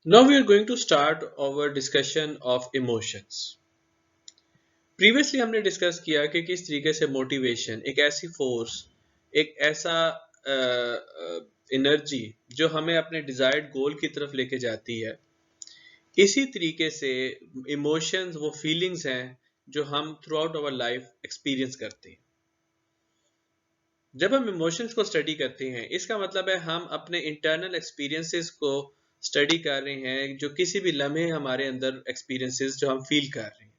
Now we are going to start our discussion of emotions. Previously हमने discuss किया कि किस तरीके से मोटिवेशन एक ऐसी फोर्स, एक ऐसा एनर्जी जो हमें अपने डिजायर्ड गोल की तरफ लेके जाती है। इसी तरीके से इमोशंस वो फीलिंग्स हैं जो हम throughout our life experience करते हैं। जब हम इमोशंस को स्टडी करते हैं इसका मतलब है हम अपने इंटरनल एक्सपीरियंसेस को स्टडी कर रहे हैं, जो किसी भी लम्हे हमारे अंदर एक्सपीरियंसेस जो हम फील कर रहे हैं।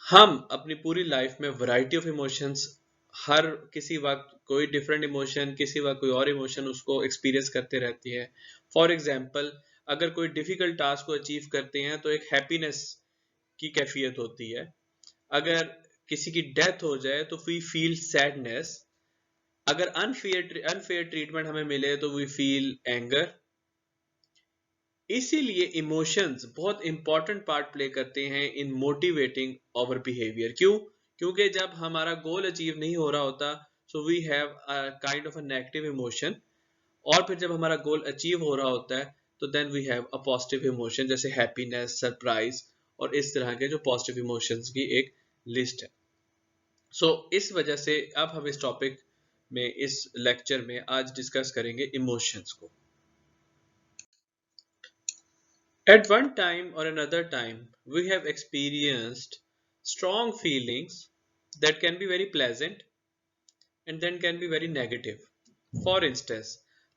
हम अपनी पूरी लाइफ में वैरायटी ऑफ इमोशंस, हर किसी वक्त कोई डिफरेंट इमोशन, किसी वक्त कोई और इमोशन उसको एक्सपीरियंस करते रहती है। फॉर एग्जांपल, अगर कोई डिफिकल्ट टास्क को अचीव करते हैं तो एक हैप्पीनेस की कैफियत होती है। अगर किसी की डेथ हो जाए तो वी फील सैडनेस। अगर अनफेयर ट्रीटमेंट हमें मिले तो वी फील एंगर। इसीलिए इमोशंस बहुत इंपॉर्टेंट पार्ट प्ले करते हैं इन मोटिवेटिंग आवर बिहेवियर। क्यों? क्योंकि जब हमारा गोल अचीव नहीं हो रहा होता so we have a kind of a negative emotion, और फिर जब हमारा गोल अचीव हो रहा होता है तो then we have a positive emotion, जैसे हैप्पीनेस, सरप्राइज और इस तरह के जो पॉजिटिव इमोशंस की एक लिस्ट है। सो इस वजह से अब हम इस टॉपिक में, इस लेक्चर में आज डिस्कस करेंगे इमोशंस को। At one time or another time, we have experienced strong feelings that can be very pleasant and then can be very negative. For instance,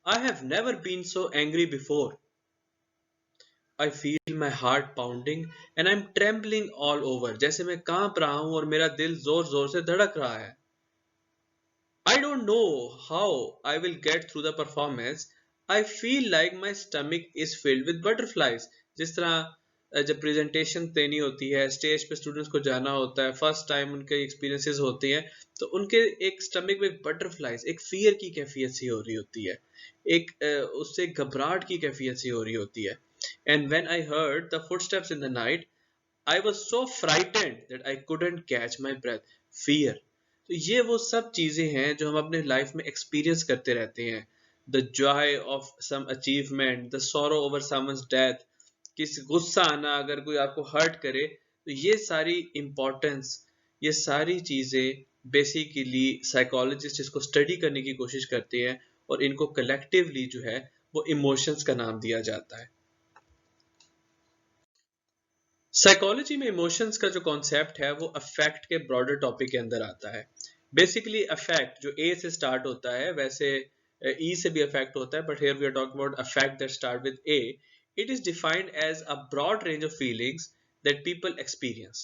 I have never been so angry before. I feel my heart pounding and I'm trembling all over. जैसे मैं कांप रहा हूं और मेरा दिल जोर जोर से धड़क रहा है। I don't know how I will get through the performance. I feel like my stomach is filled with butterflies. जिस तरह जब प्रेजेंटेशन देनी होती है, स्टेज पे स्टूडेंट्स को जाना होता है, फर्स्ट टाइम उनके एक्सपीरियंसेस होते हैं, तो उनके एक स्टमक में बटरफ्लाइज, एक फियर की कैफियत सी हो रही होती है, एक उससे घबराहट की कैफियत सी हो रही होती है। And when I heard the footsteps in the night, I was so frightened that I couldn't catch my breath. Fear. तो ये वो सब चीजें हैं जो हम अपने लाइफ में एक्सपीरियंस करते रहते हैं। The joy of some achievement, the sorrow over someone's death, किसी गुस्सा आना अगर कोई आपको हर्ट करे, तो ये सारी इंपॉर्टेंस, ये सारी चीजें बेसिकली साइकोलॉजिस्ट इसको स्टडी करने की कोशिश करते हैं और इनको कलेक्टिवली जो है वो इमोशंस का नाम दिया जाता है। साइकोलॉजी में इमोशंस का जो कॉन्सेप्ट है वो अफेक्ट के ब्रॉडर टॉपिक के अंदर आता है। बेसिकली अफेक्ट जो ए से स्टार्ट होता है, वैसे ई से भी अफेक्ट होता है, but here we are talking about affect that start with A. It is defined as a broad range of feelings that people experience.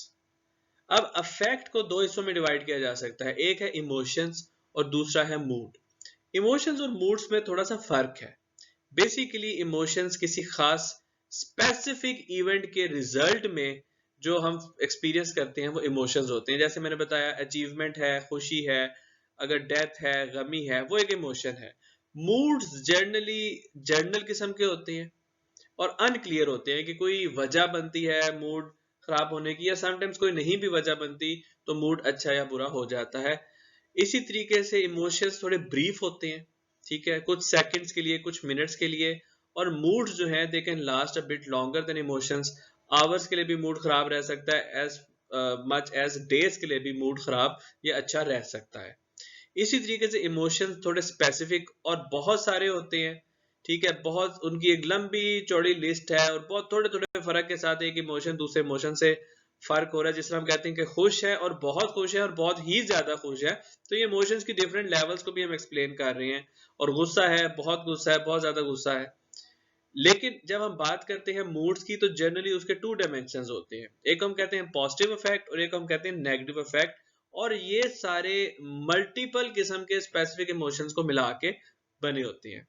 अब अफेक्ट को दो हिस्सों में डिवाइड किया जा सकता है, एक है इमोशंस और दूसरा है मूड। इमोशंस और मूड्स में थोड़ा सा फर्क है। बेसिकली इमोशंस किसी खास स्पेसिफिक इवेंट के रिजल्ट में जो हम एक्सपीरियंस करते हैं वो इमोशंस होते हैं। जैसे मैंने बताया, अचीवमेंट है, खुशी है, अगर डेथ है, गमी है, वो एक इमोशन है। मूड्स जनरली जर्नल किस्म के होते हैं और अनक्लियर होते हैं कि कोई वजह बनती है मूड खराब होने की, या समटाइम्स कोई नहीं भी वजह बनती तो मूड अच्छा या बुरा हो जाता है। इसी तरीके से इमोशंस थोड़े ब्रीफ होते हैं, ठीक है, कुछ सेकंड्स के लिए, कुछ मिनट्स के लिए। और मूड्स जो है they can last a bit longer than emotions. Hours के लिए भी मूड खराब रह सकता है, एज मच एज डेज के लिए भी मूड खराब या अच्छा रह सकता है। इसी तरीके से इमोशंस थोड़े स्पेसिफिक और बहुत सारे होते हैं, ठीक है, बहुत उनकी एक लंबी चौड़ी लिस्ट है और बहुत थोड़े थोड़े फर्क के साथ एक इमोशन दूसरे इमोशन से फर्क हो रहा है। जिस तरह हम कहते हैं कि खुश है और बहुत खुश है और बहुत ही ज्यादा खुश है, तो ये इमोशंस की डिफरेंट लेवल्स को भी हम एक्सप्लेन कर रहे हैं। और गुस्सा है, बहुत गुस्सा है, बहुत ज्यादा गुस्सा है। लेकिन जब हम बात करते हैं मूड्स की, तो जनरली उसके टू डायमेंशंस होते हैं, एक हम कहते हैं पॉजिटिव इफेक्ट और एक हम कहते हैं नेगेटिव इफेक्ट। और ये सारे मल्टीपल किस्म के स्पेसिफिक इमोशंस को मिला के बने होते हैं।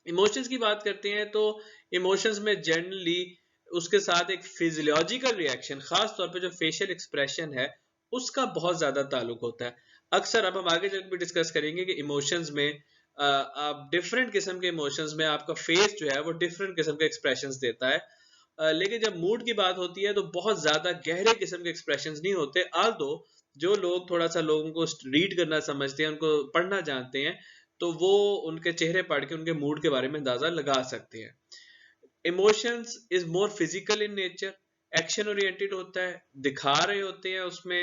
इमोशंस की बात करते हैं तो इमोशंस में जनरली उसके साथ एक फिजियोलॉजिकल रिएक्शन, खास तौर पे जो फेशियल एक्सप्रेशन है उसका बहुत ज्यादा ताल्लुक होता है। अक्सर अब हम आगे चल भी डिस्कस करेंगे कि इमोशंस में आप डिफरेंट किस्म के इमोशंस में आपका फेस जो है वो डिफरेंट किस्म के एक्सप्रेशंस देता है। लेकिन जब मूड की बात होती है तो बहुत ज्यादा गहरे किस्म के एक्सप्रेशंस नहीं होते। आल्दो जो लोग थोड़ा सा लोगों को रीड करना समझते हैं, उनको पढ़ना जानते हैं, तो वो उनके चेहरे पढ़ के उनके मूड के बारे में अंदाजा लगा सकते हैं। Emotions is more physical in nature, action oriented होता है, दिखा रहे होते हैं उसमें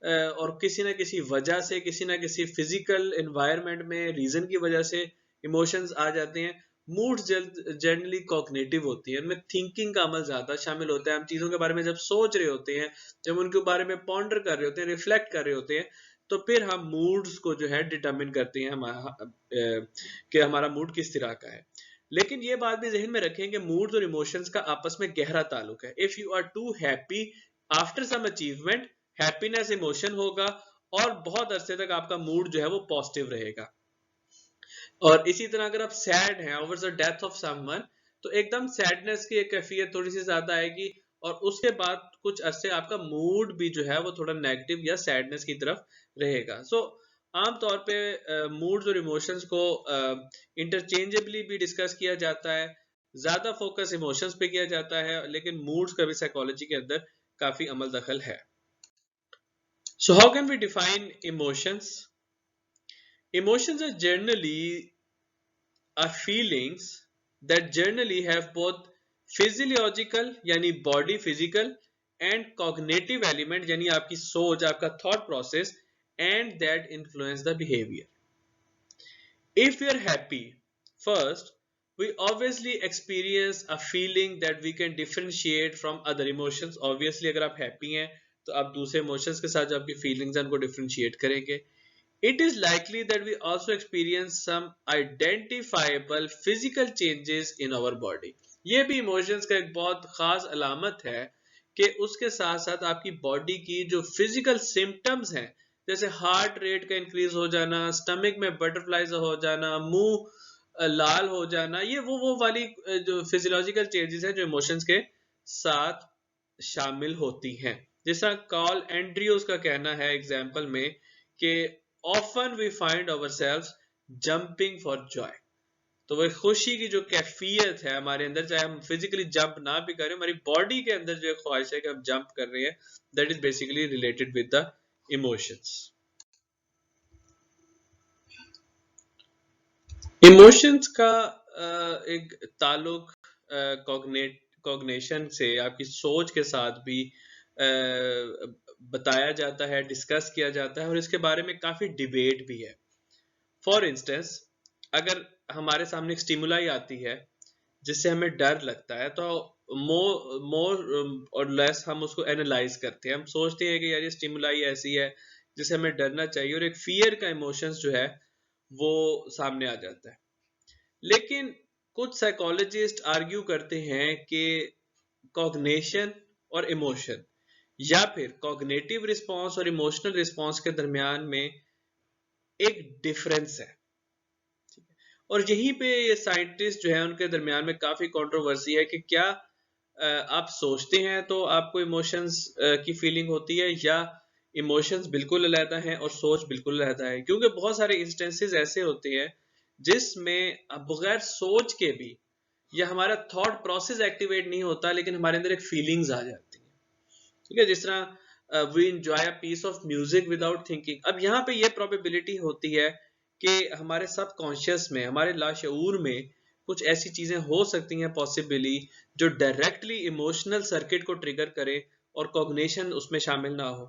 और किसी ना किसी वजह से, किसी ना किसी फिजिकल एनवायरनमेंट में रीजन की वजह से इमोशंस आ जाते हैं। मूड्स जनरली कॉग्निटिव होती है, उनमें थिंकिंग का अमल ज्यादा शामिल होता है। हम चीजों के बारे में जब सोच रहे होते हैं, जब उनके बारे में पॉन्डर कर रहे होते हैं, रिफ्लेक्ट कर रहे होते हैं, तो फिर हम मूड्स को जो है डिटरमिन करते हैं कि हमारा मूड किस तरह का है। लेकिन ये बात भी जहन में रखें कि मूड्स और इमोशंस का आपस में गहरा ताल्लुक है। If you are too happy after some achievement, happiness emotion होगा और बहुत अरसे तक आपका मूड जो है वो पॉजिटिव रहेगा। और इसी तरह अगर आप सैड हैं over the death of someone, तो एकदम सैडनेस की एक कैफियत थोड़ी सी ज्यादा आएगी और उसके बाद कुछ अरसे आपका मूड भी जो है वो थोड़ा नेगेटिव या सैडनेस की तरफ रहेगा। सो आमतौर पे मूड्स और इमोशंस को इंटरचेंजेबली भी डिस्कस किया जाता है। ज्यादा फोकस इमोशंस पे किया जाता है, लेकिन मूड्स का भी साइकोलॉजी के अंदर काफी अमल दखल है। So how can we define emotions? Emotions are generally are feelings that generally have both physiological यानी body physical and cognitive element यानी आपकी सोच, आपका thought process and that influence the behavior. If we are happy, first we obviously experience a feeling that we can differentiate from other emotions. Obviously अगर आप happy हैं तो आप दूसरे emotions के साथ जो आपकी feelings हैं उनको differentiate करेंगे. It is likely that we also experience some identifiable physical changes in our body. ये भी इमोशंस का एक बहुत खास अलामत है कि उसके साथ साथ आपकी बॉडी की जो फिजिकल सिम्टम्स हैं, जैसे हार्ट रेट का इंक्रीज हो जाना, स्टमक में बटरफ्लाइज हो जाना, मुंह लाल हो जाना, ये वो वाली जो फिजियोलॉजिकल चेंजेस हैं जो इमोशंस के साथ शामिल होती हैं। जिस तरह कॉल एंड्रियोस का कहना है एग्जाम्पल में कि often we find ourselves jumping for joy. तो वह खुशी की जो कैफियत है हमारे अंदर, चाहे हम फिजिकली जंप ना भी करें, हमारी बॉडी के अंदर जो ख्वाहिश है कि हम जंप कर रहे हैं, that is basically related with the emotions. Emotions का एक ताल्लुक कॉग्निशन से, आपकी सोच के साथ भी बताया जाता है, डिस्कस किया जाता है और इसके बारे में काफी डिबेट भी है। फॉर इंस्टेंस, अगर हमारे सामने एक स्टिमुलाई आती है जिससे हमें डर लगता है, तो मोर और लेस हम उसको एनालाइज करते हैं। हम सोचते हैं कि यार ये स्टिमुलाई ऐसी है जिससे हमें डरना चाहिए, और एक फियर का इमोशंस जो है वो सामने आ जाता है। लेकिन कुछ साइकोलॉजिस्ट आर्ग्यू करते हैं कि कॉग्निशन और इमोशन या फिर कॉग्निटिव रिस्पॉन्स और इमोशनल रिस्पॉन्स के दरमियान में एक डिफरेंस है। और यहीं पे ये साइंटिस्ट जो है उनके दरमियान में काफी कंट्रोवर्सी है कि क्या आप सोचते हैं तो आपको इमोशंस की फीलिंग होती है, या इमोशंस बिल्कुल अलग हैं और सोच बिल्कुल अलग है। क्योंकि बहुत सारे इंस्टेंसेस ऐसे होते हैं जिसमें बगैर सोच के भी या हमारा थॉट प्रोसेस एक्टिवेट नहीं होता, लेकिन हमारे अंदर एक फीलिंग्स आ जाती है। ठीक है, जिस तरह we enjoy a piece of music without thinking. अब यहाँ पे ये प्रोबेबिलिटी होती है कि हमारे सबकॉन्शियस में, हमारे लाशऊर में कुछ ऐसी चीजें हो सकती हैं पॉसिबली जो डायरेक्टली इमोशनल सर्किट को ट्रिगर करे और कॉग्निशन उसमें शामिल ना हो।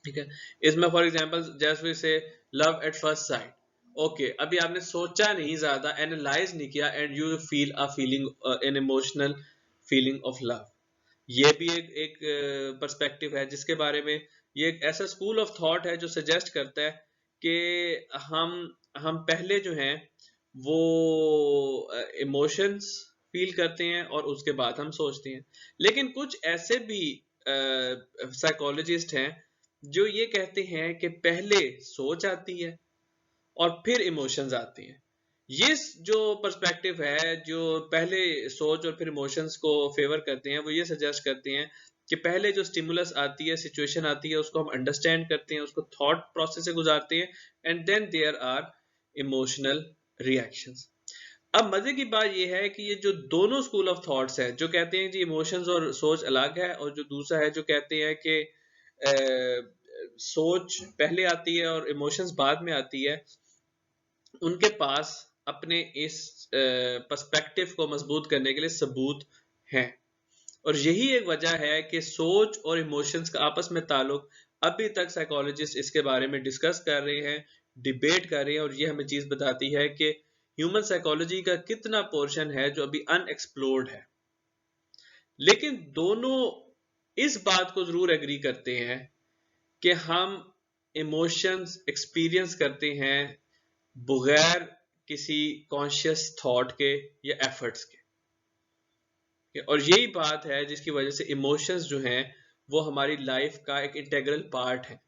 ठीक है, इसमें फॉर एग्जांपल जैसे से love at first sight, okay, अभी आपने सोचा नहीं, ज्यादा एनालाइज नहीं किया, and you feel a feeling, an emotional feeling of love. ये भी एक पर्सपेक्टिव है जिसके बारे में ये एक ऐसा स्कूल ऑफ थॉट है जो सजेस्ट करता है कि हम पहले जो हैं वो इमोशंस फील करते हैं और उसके बाद हम सोचते हैं। लेकिन कुछ ऐसे भी साइकोलॉजिस्ट हैं जो ये कहते हैं कि पहले सोच आती है और फिर इमोशंस आती हैं। ये जो पर्सपेक्टिव है, जो पहले सोच और फिर इमोशंस को फेवर करते हैं, वो ये सजेस्ट करते हैं कि पहले जो स्टिमुलस आती है, सिचुएशन आती है, उसको हम अंडरस्टैंड करते हैं, उसको थॉट प्रोसेस से गुजारते हैं, and then there are emotional reactions. अब मजे की बात यह है कि ये जो दोनों स्कूल ऑफ थॉट्स है, जो कहते हैं कि इमोशंस और सोच अलग है, और जो दूसरा है जो कहते हैं कि सोच पहले आती है और इमोशंस बाद में आती है, उनके पास अपने इस पर्सपेक्टिव को मजबूत करने के लिए सबूत हैं। और यही एक वजह है कि सोच और इमोशंस का आपस में ताल्लुक अभी तक साइकोलॉजिस्ट इसके बारे में डिस्कस कर रहे हैं, डिबेट कर रहे हैं, और ये हमें चीज बताती है कि ह्यूमन साइकोलॉजी का कितना पोर्शन है जो अभी अनएक्सप्लोर्ड है। लेकिन दोनों इस बात को जरूर एग्री करते हैं कि हम इमोशंस एक्सपीरियंस करते हैं बगैर किसी कॉन्शियस थॉट के या एफर्ट्स के, और यही बात है जिसकी वजह से इमोशंस जो हैं वो हमारी लाइफ का एक इंटेग्रल पार्ट है।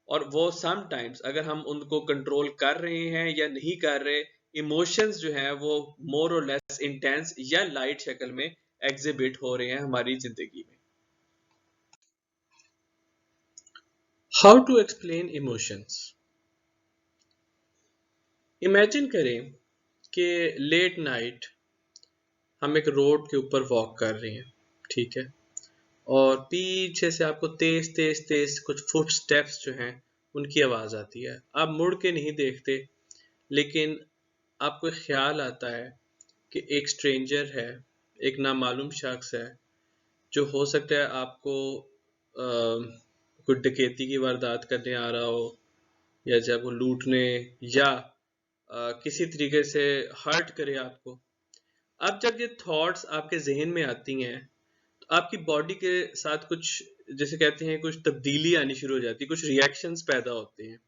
और वो समटाइम्स अगर हम उनको कंट्रोल कर रहे हैं या नहीं कर रहे, इमोशंस जो हैं वो मोर और लेस इंटेंस या लाइट शक्ल में एग्जिबिट हो रहे हैं हमारी जिंदगी में। How to explain emotions. Imagine करें कि लेट नाइट हम एक रोड के ऊपर वॉक कर रहे हैं, ठीक है, और पीछे से आपको तेज तेज तेज कुछ फुट स्टेप्स जो हैं उनकी आवाज आती है। आप मुड़ के नहीं देखते, लेकिन आपको ख्याल आता है कि एक स्ट्रेंजर है, एक नामालूम शख्स है, जो हो सकता है आपको कोई डकैती की वारदात करने आ रहा हो, या जब वो लूटने या किसी तरीके से हर्ट करे आपको। अब जब ये थॉट्स आपके जहन में आती हैं तो आपकी बॉडी के साथ कुछ, जैसे कहते हैं, कुछ तब्दीली आनी शुरू हो जाती है, कुछ रिएक्शंस पैदा होते हैं।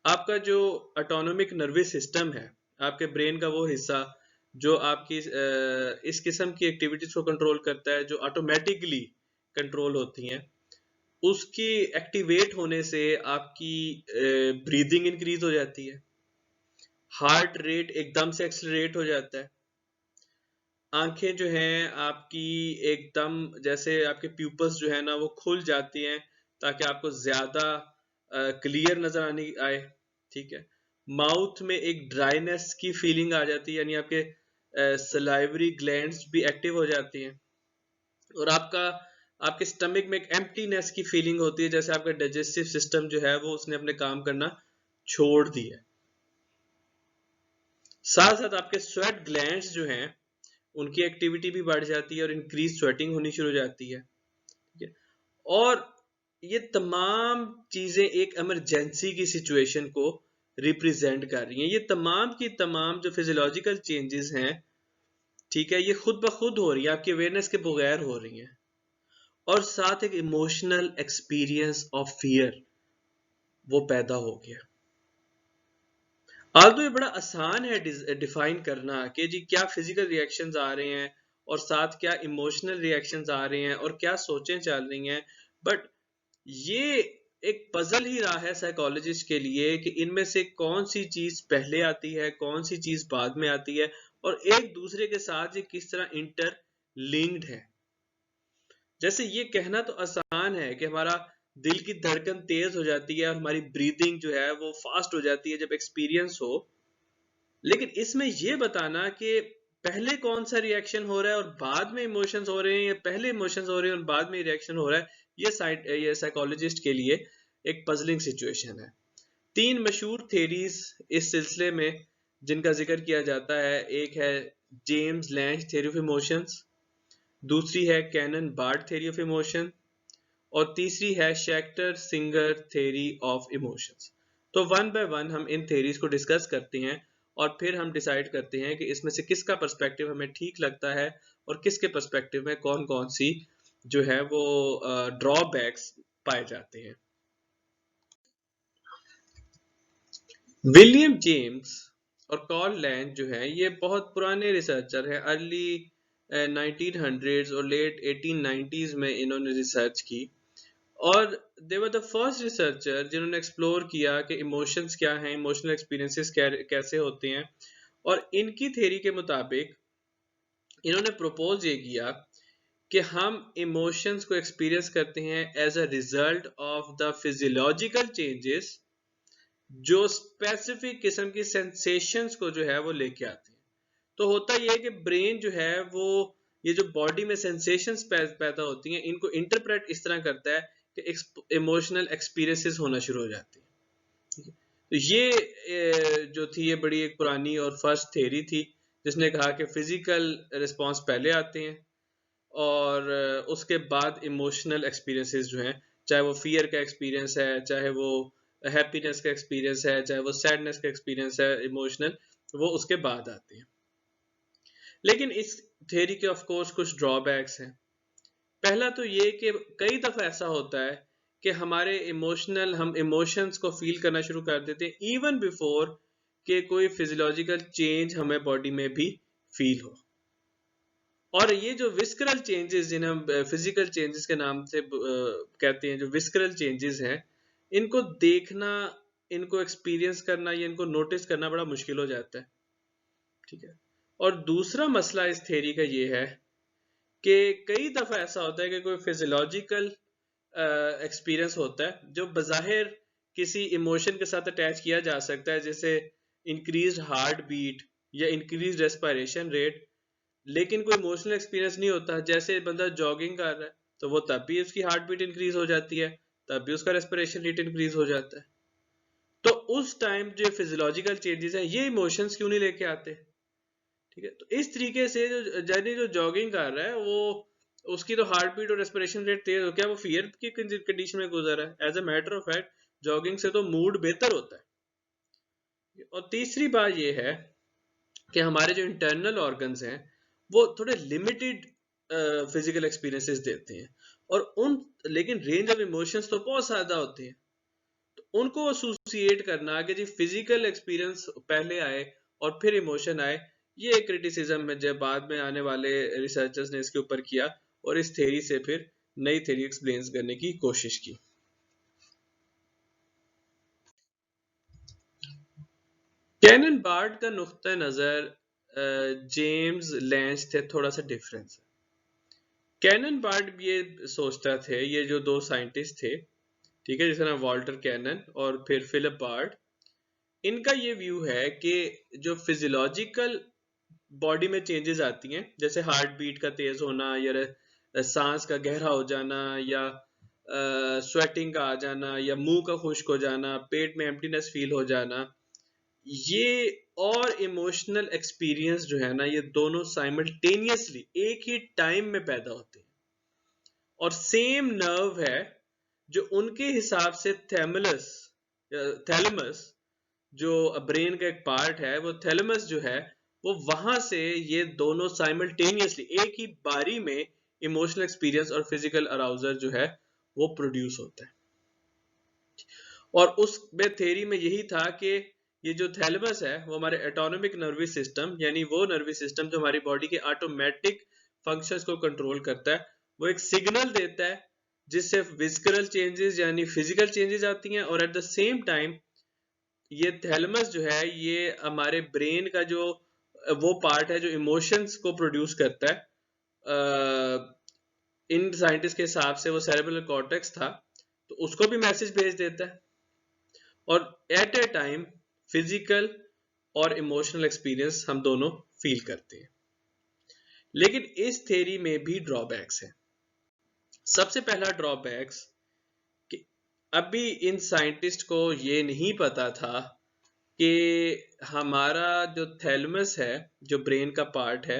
आपका जो ऑटोनोमिक नर्वस सिस्टम है, आपके ब्रेन का वो हिस्सा जो आपकी इस किस्म की एक्टिविटीज को कंट्रोल करता है, जो ऑटोमेटिकली कंट्रोल होती हैं, उसकी एक्टिवेट होने से आपकी ब्रीदिंग इंक्रीज हो जाती है, हार्ट रेट एकदम से एक्सेलरेट हो जाता है, आंखें जो हैं आपकी एकदम, जैसे आपके प्यूपल्स जो है ना वो खुल जाती हैं ताकि आपको ज्यादा क्लियर नजर आए, ठीक है। माउथ में एक ड्राइनेस की फीलिंग आ जाती है, यानी आपके सलाइवरी ग्लैंड्स भी एक्टिव हो जाती हैं, और आपके स्टमक में एक एम्प्टीनेस की फीलिंग होती है, जैसे आपका डाइजेस्टिव सिस्टम जो है वो उसने अपने काम करना छोड़ दिया है। साथ साथ आपके स्वेट ग्लैंड्स जो हैं उनकी एक्टिविटी भी बढ़ जाती है और इंक्रीज स्वेटिंग होनी शुरू हो जाती है, ठीक है। और ये तमाम चीजें एक इमरजेंसी की सिचुएशन को रिप्रेजेंट कर रही हैं। ये तमाम की तमाम जो फिजियोलॉजिकल चेंजेस हैं, ठीक है, ये खुद ब खुद हो रही है, आपकी अवेयरनेस के बगैर हो रही हैं। और साथ एक इमोशनल एक्सपीरियंस ऑफ फियर वो पैदा हो गया। आल्दो ये बड़ा आसान है डिफाइन करना कि जी क्या फिजिकल रिएक्शंस आ रहे हैं और साथ क्या इमोशनल रिएक्शंस आ रहे हैं और क्या सोचें चल रही हैं, बट ये एक पजल ही रहा है साइकोलॉजिस्ट के लिए कि इनमें से कौन सी चीज पहले आती है, कौन सी चीज बाद में आती है, और एक दूसरे के साथ ये किस तरह इंटर लिंक्ड है। जैसे ये कहना तो आसान है कि हमारा दिल की धड़कन तेज हो जाती है और हमारी ब्रीदिंग जो है वो फास्ट हो जाती है जब एक्सपीरियंस हो, लेकिन इसमें ये बताना कि पहले कौन सा रिएक्शन हो रहा है और बाद में इमोशंस हो रहे हैं, या पहले इमोशंस हो रहे हैं और बाद में रिएक्शन हो रहा है, ये साइकोलॉजिस्ट के लिए एक पजलिंग सिचुएशन है। 3 मशहूर थेरीज इस सिलसिले में जिनका जिक्र किया जाता है, एक है James Lange theory of emotions, दूसरी है Cannon Bard theory of emotion, और तीसरी है Schachter Singer theory of emotions. तो वन बाय वन हम इन थ्योरीज को डिस्कस करते हैं और फिर हम डिसाइड करते हैं कि इसमें से किसका पर्सपेक्टिव हमें ठीक लगता है और किसके पर्सपेक्टिव में कौन कौन सी जो है वो ड्रॉबैक्स पाए जाते हैं। विलियम जेम्स और कार्ल लैंड जो है ये बहुत पुराने रिसर्चर हैं, अर्ली 1900s और लेट 1890s में इन्होंने रिसर्च की, और दे वर द फर्स्ट रिसर्चर जिन्होंने एक्सप्लोर किया कि इमोशंस क्या हैं, इमोशनल एक्सपीरियंसेस कैसे होते हैं। और इनकी थ्योरी के मुताबिक इन्होंने प्रपोज ये किया कि हम इमोशंस को एक्सपीरियंस करते हैं as a result of the physiological changes जो स्पेसिफिक किस्म की सेंसेशंस को जो है वो लेके आते हैं। तो होता यह है कि ब्रेन जो है वो ये जो बॉडी में सेंसेशंस पैदा होती हैं इनको इंटरप्रेट इस तरह करता है कि इमोशनल एक्सपीरियंसेस होना शुरू हो जाते हैं। तो ये जो थी ये बड़ी एक पुरानी और फर्स्ट थ्योरी थी जिसने कहा कि फिजिकल रिस्पॉन्स पहले आते हैं और उसके बाद इमोशनल एक्सपीरियंसेस जो हैं, चाहे वो फियर का एक्सपीरियंस है, चाहे वो हैप्पीनेस का एक्सपीरियंस है, चाहे वो सैडनेस का एक्सपीरियंस है इमोशनल, वो उसके बाद आते हैं। लेकिन इस थ्योरी के ऑफ कोर्स कुछ ड्रॉबैक्स हैं। पहला तो ये कि कई दफा ऐसा होता है कि हम इमोशंस को फील करना शुरू कर देते हैं इवन बिफोर कि कोई फिजियोलॉजिकल चेंज हमें बॉडी में भी फील हो। और ये जो विस्करल चेंजेस जिन्हें हम फिजिकल चेंजेस के नाम से कहते हैं, जो विस्करल चेंजेस हैं, इनको देखना, इनको एक्सपीरियंस करना या इनको नोटिस करना बड़ा मुश्किल हो जाता है। ठीक है। और दूसरा मसला इस थ्योरी का ये है कि कई दफा ऐसा होता है कि कोई फिजियोलॉजिकल एक्सपीरियंस होता है जो बज़ाहिर किसी इमोशन के साथ अटैच किया जा सकता है, जैसे इंक्रीज्ड हार्ट बीट या इंक्रीज्ड रेस्पिरेशन रेट, लेकिन कोई इमोशनल एक्सपीरियंस नहीं होता। जैसे बंदा जॉगिंग कर रहा है तो वो तब भी उसकी हार्ट बीट इंक्रीज हो जाती है, तब भी उसका रेस्पिरेशन रेट इंक्रीज हो जाता है। तो उस टाइम जो फिजियोलॉजिकल चेंजेस हैं ये इमोशंस क्यों नहीं लेके आते? ठीक है। तो इस तरीके से जो जॉगिंग कर रहा है वो उसकी तो हार्ट बीट और रेस्पिरेशन रेट तेज हो, क्या वो फियर की कंडीशन में गुजर रहा है? As a matter of fact jogging से तो मूड बेहतर होता है। और तीसरी बात ये है कि हमारे जो इंटरनल ऑर्गन्स हैं वो थोड़े लिमिटेड फिजिकल एक्सपीरियंसेस देते हैं, और लेकिन रेंज ऑफ इमोशंस तो बहुत ज्यादा होते हैं। तो उनको एसोसिएट करना कि जी फिजिकल एक्सपीरियंस पहले आए और फिर इमोशन आए, ये एक क्रिटिसिज्म है जब बाद में आने वाले रिसर्चर्स ने इसके ऊपर किया और इस थ्योरी से फिर नई थ्योरी एक्सप्लेन करने की कोशिश की। कैनन बार्ड का नुक्ता नजर जेम्स लैंच थे थोड़ा सा डिफरेंस है। कैनन बार्ड ये सोचता थे, ये जो दो साइंटिस्ट थे, ठीक है, जिसका नाम वॉल्टर कैनन और फिर फिलिप बार्ड, इनका ये व्यू है कि जो फिजियोलॉजिकल बॉडी में चेंजेस आती हैं, जैसे हार्ट बीट का तेज होना या सांस का गहरा हो जाना या स्वेटिंग का आ जाना या मुंह का खुश्क हो जाना, पेट में एम्प्टीनेस फील हो जाना, ये और इमोशनल एक्सपीरियंस जो है ना, ये दोनों साइमल्टेनियसली एक ही टाइम में पैदा होते हैं। और सेम नर्व है जो उनके हिसाब से थैलेमस जो ब्रेन का एक पार्ट है, वो थैलेमस जो है वो वहां से ये दोनों साइमल्टेनियसली एक ही बारी में इमोशनल एक्सपीरियंस और फिजिकल अराउजल जो है वो प्रोड्यूस होता है। और उस थ्योरी में यही था कि ये जो थैलेमस है वो हमारे ऑटोनॉमिक नर्वस सिस्टम, यानी वो नर्वस सिस्टम जो हमारी बॉडी के ऑटोमेटिक फंक्शंस को कंट्रोल करता है, वो एक सिग्नल देता है जिससे विस्करल चेंजेस यानी फिजिकल चेंजेस आती हैं, और एट द सेम टाइम ये थैलेमस जो है ये हमारे ब्रेन का जो वो पार्ट है जो इमोशंस को प्रोड्यूस करता है। इन साइंटिस्ट के हिसाब से वो सेरेब्रल कॉर्टेक्स था, तो उसको भी मैसेज भेज देता है, और एट ए टाइम फिजिकल और इमोशनल एक्सपीरियंस हम दोनों फील करते हैं। लेकिन इस थ्योरी में भी ड्रॉबैक्स है। सबसे पहला ड्रॉबैक्स कि अभी इन साइंटिस्ट को ये नहीं पता था कि हमारा जो थैलेमस है, जो ब्रेन का पार्ट है,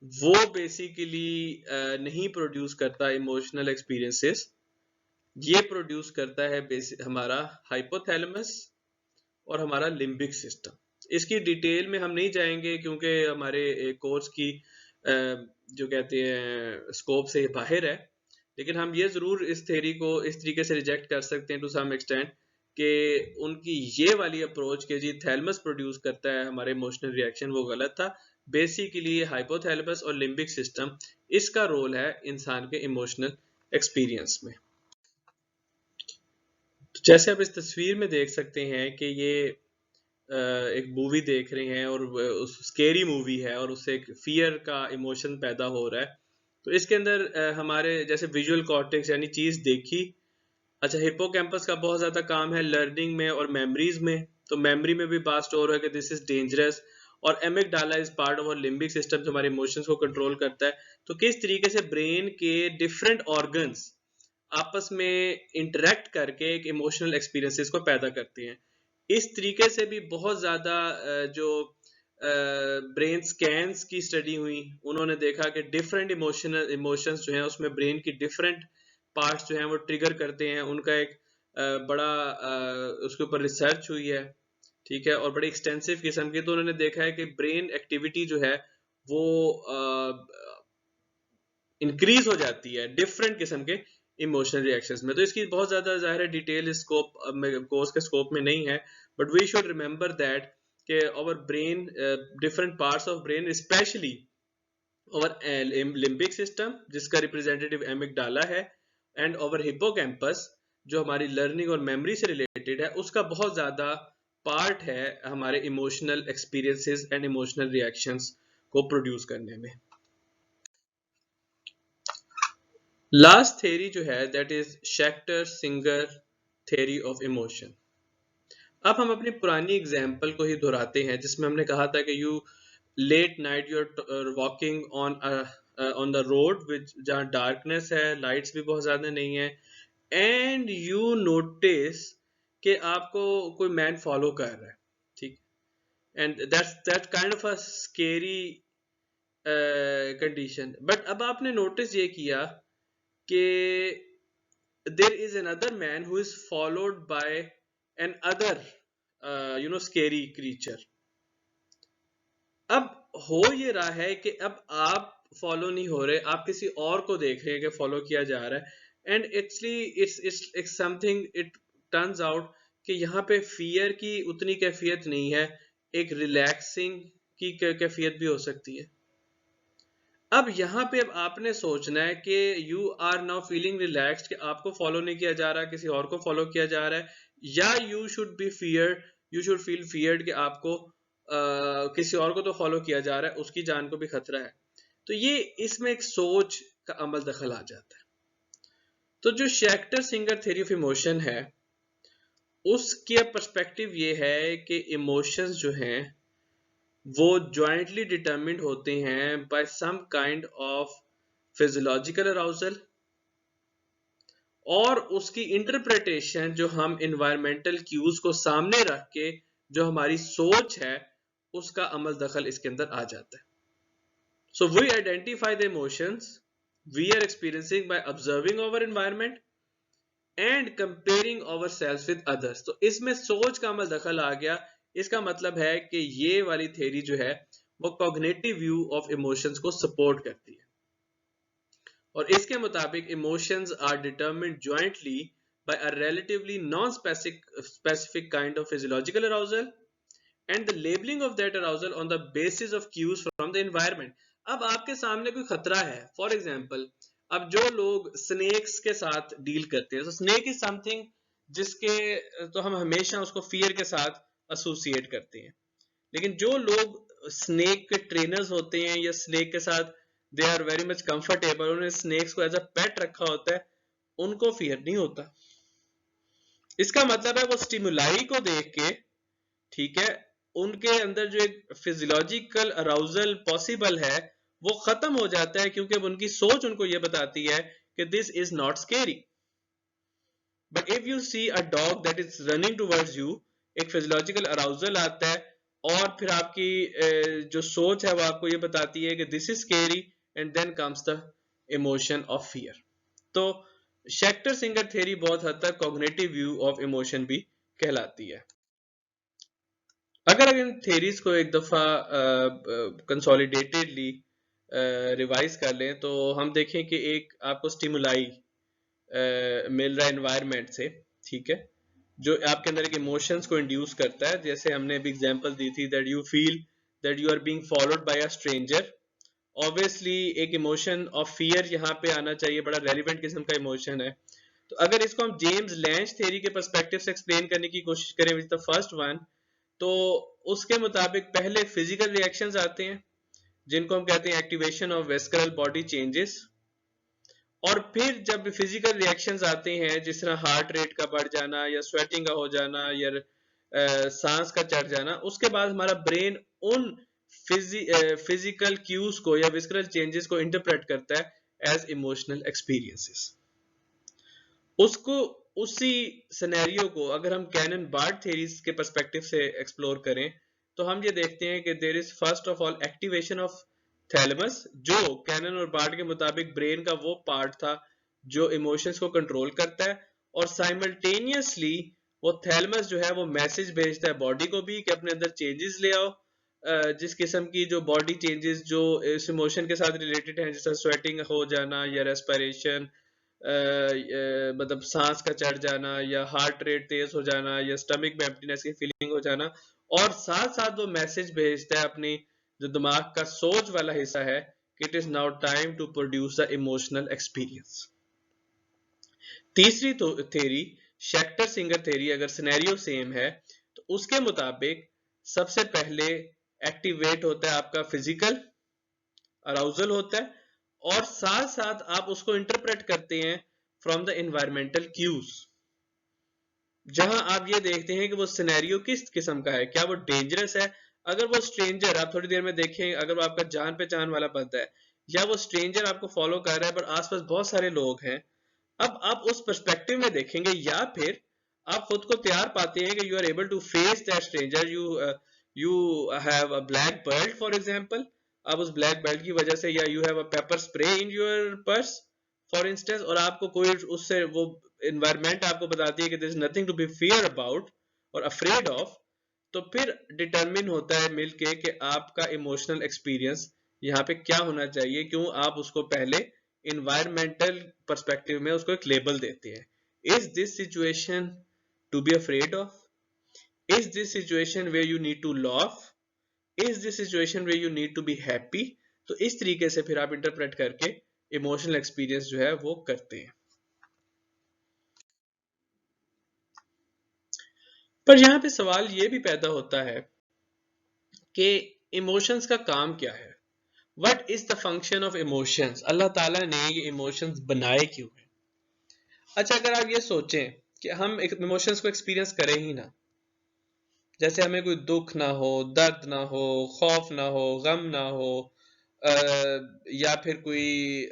वो बेसिकली नहीं प्रोड्यूस करता इमोशनल एक्सपीरियंसेस, ये प्रोड्यूस करता है हमारा हाइपोथैलेमस और हमारा लिम्बिक सिस्टम। इसकी डिटेल में हम नहीं जाएंगे क्योंकि हमारे कोर्स की जो कहते हैं स्कोप से बाहर है, लेकिन हम ये जरूर इस थ्योरी को इस तरीके से रिजेक्ट कर सकते हैं टू सम एक्सटेंट कि उनकी ये वाली अप्रोच के जी थैलेमस प्रोड्यूस करता है हमारे इमोशनल रिएक्शन, वो गलत था। बेसिकली हाइपोथैलेमस और लिम्बिक सिस्टम, इसका रोल है इंसान के इमोशनल एक्सपीरियंस में। तो जैसे आप इस तस्वीर में देख सकते हैं कि ये एक मूवी देख रहे हैं और स्केरी मूवी है और उससे एक फियर का इमोशन पैदा हो रहा है। तो इसके अंदर हमारे जैसे विजुअल कॉर्टेक्स यानी चीज देखी, अच्छा हिप्पोकैम्पस का बहुत ज्यादा काम है लर्निंग में और मेमोरीज में, तो मेमोरी में भी बात स्टोर है कि दिस इज डेंजरस, और amygdala is part of limbic system जो हमारे इमोशंस को कंट्रोल करता है। तो किस तरीके से ब्रेन के डिफरेंट ऑर्गन्स आपस में इंटरेक्ट करके एक इमोशनल एक्सपीरियंसेस को पैदा करते हैं। इस तरीके से भी बहुत ज़्यादा जो ब्रेन स्कैन्स की स्टडी हुई, उन्होंने देखा कि डिफरेंट इमोशंस जो हैं उसमें ब्रेन की डिफरेंट पार्ट्स जो हैं वो ट्रिगर करते हैं। उनका एक बड़ा उसके ऊपर रिसर्च हुई है, ठीक है, और बड़ी एक्सटेंसिव किस्म की। तो उन्होंने देखा है कि ब्रेन एक्टिविटी जो है वो इंक्रीज हो जाती है डिफरेंट किस्म के इमोशनल रिएक्शंस में। तो इसकी बहुत ज्यादा ज़ाहिर है डिटेल स्कोप कोर्स के स्कोप में नहीं है, but we should remember that कि our brain, different parts of brain, specially our limbic system जिसका रिप्रेजेंटेटिव एमिगडाला है, एंड आवर हिप्पोकैम्पस जो हमारी लर्निंग और मेमोरी से रिलेटेड है, उसका बहुत ज्यादा पार्ट है हमारे emotional experiences and emotional reactions को प्रोड्यूस करने में। लास्ट थ्योरी जो है that is Schachter Singer theory of emotion. अब हम अपनी पुरानी एग्जाम्पल को ही दोहराते हैं जिसमें हमने कहा था कि you late night you are walking on the road which जहाँ डार्कनेस है, लाइट्स भी बहुत ज्यादा नहीं है, एंड यू नोटिस कि आपको कोई मैन फॉलो कर रहा है, ठीक, and that kind of a scary condition. But अब आपने नोटिस ये किया कि there is another man who is followed by another scary creature। अब हो ये रहा है कि अब आप फॉलो नहीं हो रहे, आप किसी और को देख रहे हैं कि फॉलो किया जा रहा है, and it's something, it turns out कि यहाँ पे फियर की उतनी कैफियत नहीं है, एक रिलैक्सिंग की कैफियत भी हो सकती है। अब यहाँ पे अब आपने सोचना है कि you are now feeling relaxed कि आपको फॉलो नहीं किया जा रहा, किसी और को फॉलो किया जा रहा है, या you should be feared, you should feel feared कि आपको किसी और को तो फॉलो किया जा रहा है, उसकी जान को भी खतरा है। तो ये इसमें एक सोच का अमल दखल आ जाता है। तो जो शेक्टर सिंगर थ्योरी ऑफ इमोशन है उसके पर्सपेक्टिव ये है कि इमोशंस जो हैं वो ज्वाइंटली डिटरमिन्ड होते हैं by some kind of physiological arousal, और उसकी इंटरप्रिटेशन जो हम इन्वायरमेंटल क्यूज को सामने रख के जो हमारी सोच है उसका अमल दखल इसके अंदर आ जाता है। So we identify the emotions we are experiencing by observing our environment and comparing ourselves with others. तो इसमें सोच का अमल दखल आ गया। इसका मतलब है कि ये वाली थ्योरी जो है वो कॉग्निटिव व्यू ऑफ इमोशंस को सपोर्ट करती है, और इसके मुताबिक emotions are determined jointly by a relatively non-specific kind of physiological arousal and the labeling of that arousal on the basis of cues from the environment। अब आपके सामने कोई खतरा है, फॉर एग्जाम्पल अब जो लोग स्नेक्स के साथ डील करते हैं, तो स्नेक इज समथिंग जिसके तो हम हमेशा उसको फियर के साथ एसोसिएट करते हैं, लेकिन जो लोग स्नेक के ट्रेनर्स होते हैं या स्नेक के साथ they are very much comfortable, उन्होंने स्नेक्स को एज अ पेट रखा होता है, उनको फियर नहीं होता। इसका मतलब है वो स्टिमुलाई को देख के, ठीक है, उनके अंदर जो एक फिजियोलॉजिकल अराउजल पॉसिबल है वो खत्म हो जाता है, क्योंकि उनकी सोच उनको ये बताती है कि this is not scary. But if you see a dog that is running towards you, एक फिजियोलॉजिकल अराउजल आता है और फिर आपकी जो सोच है वो आपको ये बताती है कि this is scary, and then comes the emotion of fear. तो शेक्टर सिंगर थ्योरी बहुत हद तक कॉग्निटिव व्यू ऑफ इमोशन भी कहलाती है। अगर इन थेरीज को एक दफा कंसोलिडेटेडली रिवाइज कर लें तो हम देखें कि एक आपको स्टिमुलाई मिल रहा है एनवायरनमेंट से, ठीक है, जो आपके अंदर एक इमोशंस को इंड्यूस करता है। जैसे हमने भी एग्जांपल दी थी that you feel that you are being followed by a stranger. Obviously एक इमोशन ऑफ फियर यहाँ पे आना चाहिए, बड़ा रेलिवेंट किस्म का इमोशन है। तो अगर इसको हम जेम्स लैंच थ्योरी के पर्सपेक्टिव से एक्सप्लेन करने की कोशिश करें विच द फर्स्ट वन, तो उसके मुताबिक पहले फिजिकल रिएक्शंस आते हैं जिनको हम कहते हैं एक्टिवेशन ऑफ वेस्करल बॉडी चेंजेस, और फिर जब फिजिकल रिएक्शंस आते हैं जिस तरह हार्ट रेट का बढ़ जाना या स्वेटिंग का हो जाना या सांस का चढ़ जाना, उसके बाद हमारा ब्रेन उन फिजिकल क्यूज को या विस्करल चेंजेस को इंटरप्रेट करता है एज इमोशनल एक्सपीरियंसेस। उसको उसी सिनेरियो को अगर हम कैनन बार्ड थ्योरीज के पर्सपेक्टिव से एक्सप्लोर करें तो हम ये देखते हैं कि there is first of all activation of thalamus, जो कैनन और बार्ड के मुताबिक ब्रेन का वो पार्ट था जो इमोशंस को कंट्रोल करता है, और साइमल्टेनियसली वो थैलेमस जो है वो मैसेज भेजता है बॉडी को भी कि अपने अंदर चेंजेस ले आओ, जिस किस्म की जो बॉडी चेंजेस जो इस इमोशन के साथ रिलेटेड हैं, जैसे स्वेटिंग हो जाना या रेस्पिरेशन, मतलब सांस का चढ़ जाना या हार्ट रेट तेज हो जाना या स्टमक में एम्प्टीनेस की फीलिंग हो जाना, और साथ साथ वो मैसेज भेजता है अपनी जो दिमाग का सोच वाला हिस्सा है कि it is now time to produce the emotional experience. तीसरी तो थ्योरी शेक्टर सिंगर थ्योरी, अगर सिनेरियो सेम है तो उसके मुताबिक सबसे पहले एक्टिवेट होता है आपका फिजिकल अराउजल होता है, और साथ साथ आप उसको इंटरप्रेट करते हैं फ्रॉम द एनवायरमेंटल क्यूज, जहां आप ये देखते हैं कि वो सिनेरियो किस किस्म का है, क्या वो डेंजरस है। अगर वो स्ट्रेंजर, आप थोड़ी देर में देखें, अगर वो आपका जान पहचान वाला बंदा है या वो स्ट्रेंजर आपको फॉलो कर रहा है पर आसपास बहुत सारे लोग हैं, अब आप उस पर्सपेक्टिव में देखेंगे, या फिर आप खुद को तैयार पाते हैं कि you are able to face that stranger, you have a black belt for example, आप उस ब्लैक बेल्ट की वजह से, या you have a pepper spray in your purse for instance, और आपको कोई उससे वो इन्वायरमेंट आपको बताती है कि there is nothing to be fear about और अफ्रेड ऑफ, तो फिर डिटरमिन होता है मिलके कि आपका इमोशनल एक्सपीरियंस यहाँ पे क्या होना चाहिए, क्यों आप उसको पहले इन्वायरमेंटल पर्सपेक्टिव में उसको एक लेबल देते हैं। Is this situation to be afraid of, is this situation where you need to laugh, is this situation where you need to be happy. तो इस तरीके से फिर आप इंटरप्रेट करके इमोशनल एक्सपीरियंस जो है वो करते हैं। पर यहाँ पे सवाल ये भी पैदा होता है कि इमोशंस का काम क्या है, what is the function of emotions, अल्लाह ताला ने ये इमोशंस बनाए क्यों है। अच्छा, अगर आप ये सोचें कि हम इमोशंस को एक्सपीरियंस करें ही ना, जैसे हमें कोई दुख ना हो, दर्द ना हो, खौफ ना हो, गम ना हो, या फिर कोई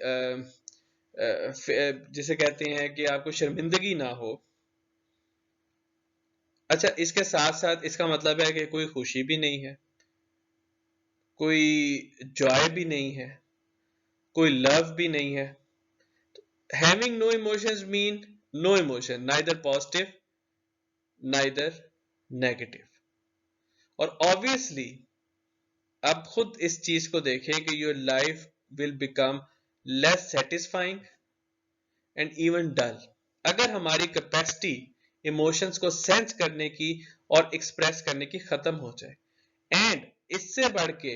जिसे कहते हैं कि आपको शर्मिंदगी ना हो। अच्छा, इसके साथ साथ इसका मतलब है कि कोई खुशी भी नहीं है, कोई जॉय भी नहीं है, कोई लव भी नहीं है। Having no emotions mean no emotion, neither positive, neither negative. और obviously आप खुद इस चीज को देखें कि your life will become less satisfying and even dull अगर हमारी कैपेसिटी इमोशंस को सेंस करने की और एक्सप्रेस करने की खत्म हो जाए। एंड इससे बढ़ के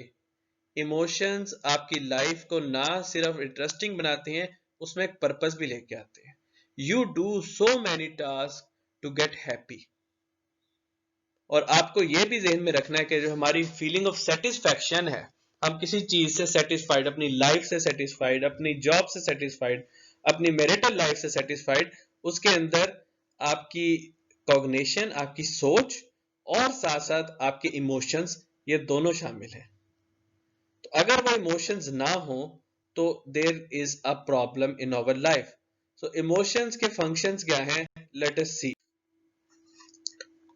इमोशंस आपकी लाइफ को ना सिर्फ इंटरेस्टिंग बनाते हैं, उसमें एक पर्पस भी लेके आते हैं। You do so many task to get happy, और आपको यह भी जहन में रखना है कि जो हमारी फीलिंग ऑफ सेटिस्फैक्शन है, हम किसी चीज से सेटिस्फाइड, अपनी लाइफ से सेटिस्फाइड, अपनी जॉब से सेटिस्फाइड, अपनी मैरिटल लाइफ से सेटिस्फाइड, उसके अंदर आपकी कॉग्निशन, आपकी सोच और साथ साथ आपके इमोशंस, ये दोनों शामिल हैं। तो अगर वो इमोशंस ना हो तो there is a problem in our life. So emotions के फंक्शंस क्या हैं, let us see.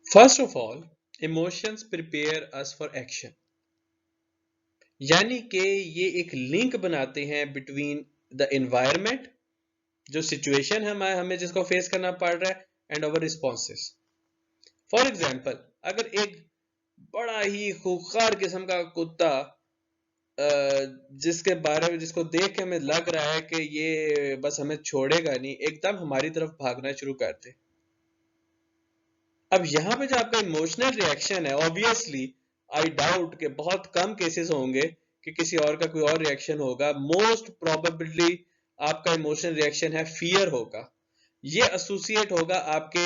First of all, emotions prepare us for action, यानी कि ये एक लिंक बनाते हैं बिटवीन द एनवायरनमेंट, जो सिचुएशन है हमें जिसको फेस करना पड़ रहा है, and our responses. For example, अगर एक बड़ा ही खूंखार किस्म का कुत्ता जिसके बारे में, जिसको देख के हमें लग रहा है कि ये बस हमें छोड़ेगा नहीं, एकदम हमारी तरफ भागना शुरू कर दे, अब यहाँ पे जो आपका इमोशनल रिएक्शन है, ऑब्वियसली आई डाउट कि बहुत कम केसेस होंगे कि किसी और का कोई और रिएक्शन होगा। मोस्ट प्रोबेबली आपका इमोशनल रिएक्शन है फियर होगा। ये एसोसिएट होगा आपके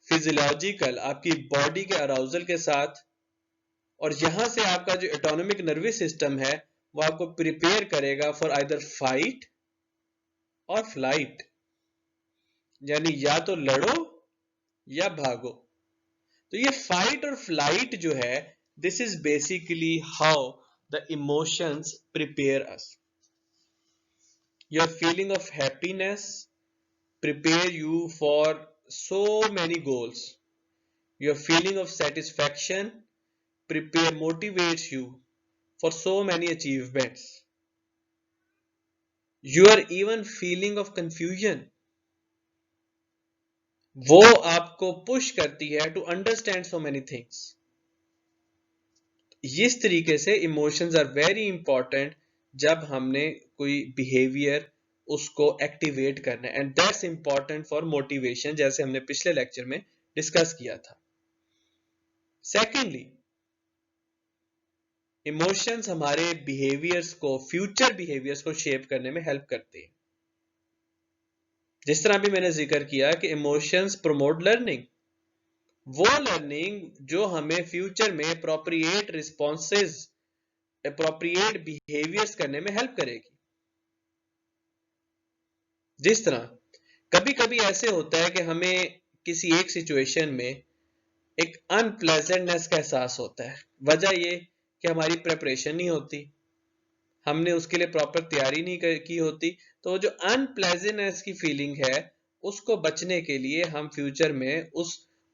फिजियोलॉजिकल, आपकी बॉडी के अराउजल के साथ, और यहां से आपका जो ऑटोनॉमिक नर्वस सिस्टम है वो आपको प्रिपेयर करेगा फॉर आइदर फाइट और फ्लाइट, यानी या तो लड़ो या भागो। तो ये फाइट और फ्लाइट जो है, this is basically how the emotions prepare us. Your feeling of happiness prepare you for so many goals. Your feeling of satisfaction motivates you for so many achievements. Your even feeling of confusion, वो आपको push करती है to understand so many things. इस तरीके से emotions are very important जब हमने कोई बिहेवियर उसको एक्टिवेट करना है, and that's important for motivation, जैसे हमने पिछले लेक्चर में डिस्कस किया था. सेकेंडली, इमोशंस हमारे बिहेवियर्स को, फ्यूचर बिहेवियर्स को शेप करने में हेल्प करते हैं. जिस तरह भी मैंने जिक्र किया कि इमोशंस प्रमोट लर्निंग, वो लर्निंग जो हमें फ्यूचर में अप्रोप्रिएट रिस्पॉन्सेज, अप्रोप्रिएट बिहेवियर्स करने में हेल्प करेगी. जिस तरह कभी कभी ऐसे होता है कि हमें किसी एक सिचुएशन में एक अनप्लेजेंटनेस का एहसास होता है. वजह ये कि हमारी प्रिपरेशन नहीं होती, हमने उसके लिए प्रॉपर तैयारी नहीं की होती. तो जो अनप्लेजेंटनेस की फीलिंग है, उसको बचने के लिए हम फ्यूचर में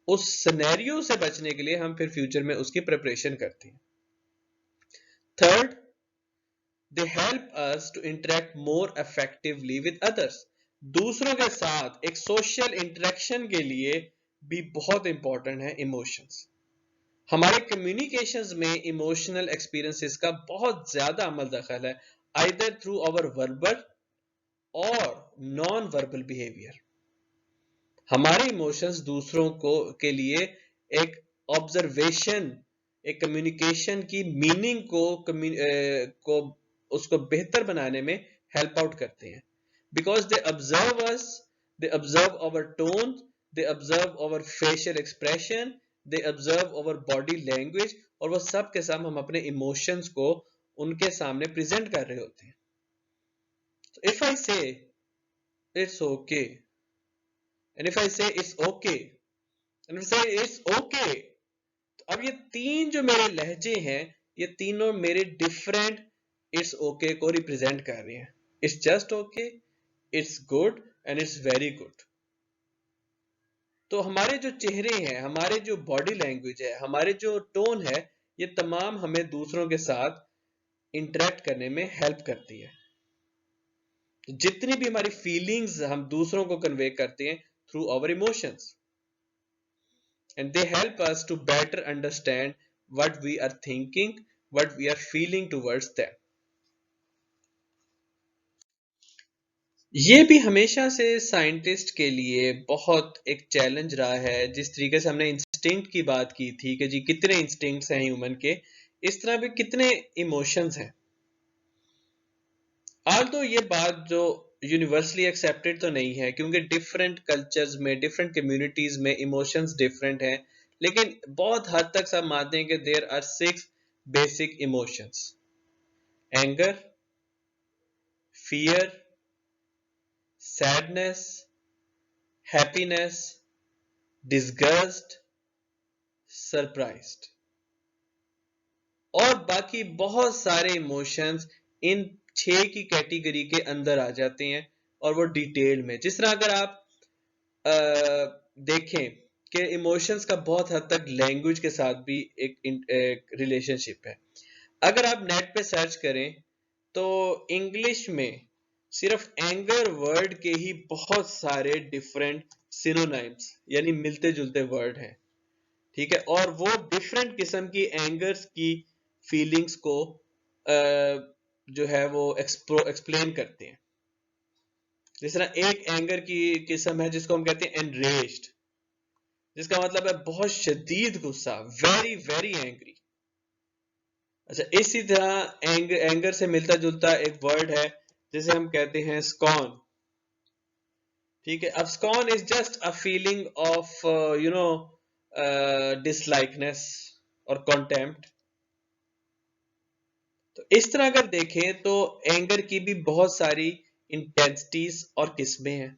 उस सिनेरियो से बचने के लिए हम फिर फ्यूचर में उसकी प्रिपरेशन करते हैं. Third, they help us to interact more effectively with others. दूसरों के साथ एक सोशल इंटरेक्शन के लिए भी बहुत इंपॉर्टेंट है इमोशंस. हमारे कम्युनिकेशंस में इमोशनल एक्सपीरियंसेस का बहुत ज्यादा अमल दखल है, आइदर थ्रू आवर वर्बल और नॉन वर्बल बिहेवियर. हमारे इमोशंस दूसरों के लिए एक ऑब्जर्वेशन, एक कम्युनिकेशन की मीनिंग को उसको बेहतर बनाने में हेल्प आउट करते हैं. Because they observe us, they observe our tone, they observe our facial expression, they observe our body language, और वो सब के सब हम अपने इमोशंस को उनके सामने प्रेजेंट कर रहे होते हैं. इफ आई से it's okay, and if I say it's okay, and if I say it's okay, तो अब ये तीन जो मेरे लहजे हैं, ये तीनों मेरे डिफरेंट इट्स ओके को रिप्रेजेंट कर रहे हैं. It's just okay, it's good and it's very good. तो हमारे जो चेहरे हैं, हमारे जो बॉडी लैंग्वेज है, हमारे जो टोन है, ये तमाम हमें दूसरों के साथ इंटरेक्ट करने में हेल्प करती है. जितनी भी हमारी फीलिंग्स हम दूसरों को कन्वे करते हैं through our emotions, and they help us to better understand what we are thinking, what we are feeling towards them. ये भी हमेशा से साइंटिस्ट के लिए बहुत एक चैलेंज रहा है. जिस तरीके से हमने इंस्टिंक्ट की बात की थी कि जी कितने इंस्टिंक्ट्स हैं ह्यूमन के, इस तरह भी कितने इमोशंस हैं. आल्दो ये बात जो यूनिवर्सली एक्सेप्टेड तो नहीं है, क्योंकि डिफरेंट कल्चर्स में, डिफरेंट कम्युनिटीज में इमोशंस डिफरेंट हैं, लेकिन बहुत हद तक सब मानते हैं कि there are 6 basic emotions: anger, fear, sadness, happiness, disgust, surprised, और बाकी बहुत सारे इमोशंस इन 6 की कैटेगरी के अंदर आ जाते हैं, और वो डिटेल में. जिस तरह अगर आप देखें कि इमोशंस का बहुत हद तक लैंग्वेज के साथ भी एक रिलेशनशिप है. अगर आप नेट पे सर्च करें तो इंग्लिश में सिर्फ एंगर वर्ड के ही बहुत सारे डिफरेंट सिनोनाइम्स यानी मिलते जुलते वर्ड हैं. ठीक है, और वो डिफरेंट किस्म की एंगर्स की फीलिंग्स को जो है वो एक्सप्लेन करते हैं. जिस तरह एक एंगर की किस्म है जिसको हम कहते हैं एनरेज्ड, जिसका मतलब है बहुत शदीद गुस्सा, वेरी वेरी एंग्री. अच्छा, इसी तरह एंगर से मिलता जुलता एक वर्ड है जिसे हम कहते हैं स्कॉन. ठीक है, अब scorn is just a feeling of dislikeness और कॉन्टेम्प्ट. तो इस तरह अगर देखें तो एंगर की भी बहुत सारी इंटेंसिटीज और किस्में हैं.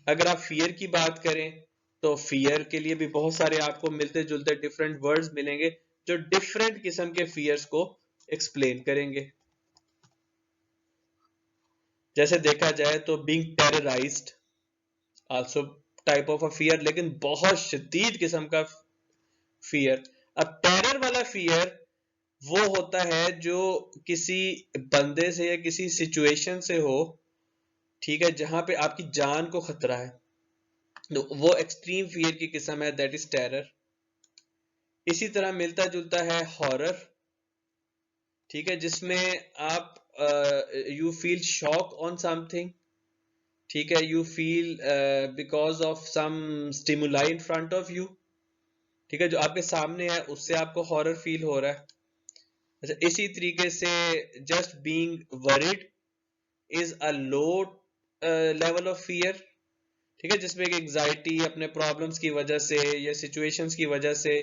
अगर आप फियर की बात करें तो फियर के लिए भी बहुत सारे आपको मिलते जुलते डिफरेंट वर्ड्स मिलेंगे जो डिफरेंट किस्म के फियर्स को एक्सप्लेन करेंगे. जैसे देखा जाए तो being terrorised, also type of a fear, लेकिन बहुत शदीद किस्म का फियर। अब टेरर वाला फियर वो होता है जो किसी बंदे से या किसी सिचुएशन से हो, ठीक है, जहां पे आपकी जान को खतरा है, तो वो एक्सट्रीम फियर की किस्म है, दैट इज टेरर। इसी तरह मिलता जुलता है हॉरर, ठीक है, जिसमें आप you feel shock on something, ठीक है, you feel because of some stimuli in front of you, ठीक है, जो आपके सामने है उससे आपको हॉरर फील हो रहा है। अच्छा, इसी तरीके से just being worried is a low level of fear, ठीक है, जिसमें एक एग्जाइटी अपने प्रॉब्लम्स की वजह से या सिचुएशंस की वजह से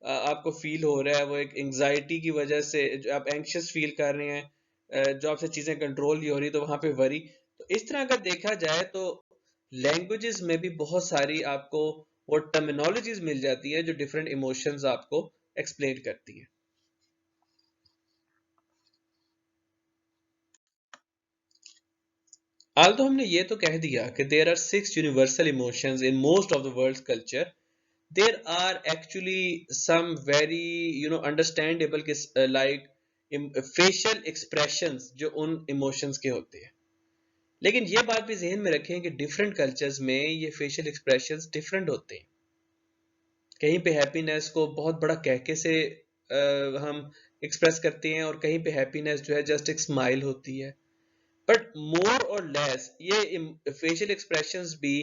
आपको फील हो रहा है, वो एक एंग्जाइटी की वजह से जो आप एंक्शस फील कर रहे हैं, जो आपसे चीजें कंट्रोल नहीं हो रही, तो वहां पे वरी। तो इस तरह अगर देखा जाए तो लैंग्वेजेस में भी बहुत सारी आपको वो टर्मिनोलॉजीज मिल जाती है जो डिफरेंट इमोशंस आपको एक्सप्लेन करती है। आल्दो हमने ये तो कह दिया कि there are 6 universal emotions in most of the world culture, there are actually some very understandable like facial expressions जो उन emotions के होते हैं। लेकिन ये बात भी जहन में रखें कि different cultures में ये facial expressions different होते हैं। कहीं पे हैप्पीनेस को बहुत बड़ा कहके से हम एक्सप्रेस करते हैं, और कहीं पे हैप्पीनेस जो है जस्ट एक स्माइल होती है। बट मोर और लेस ये फेशियल एक्सप्रेशंस भी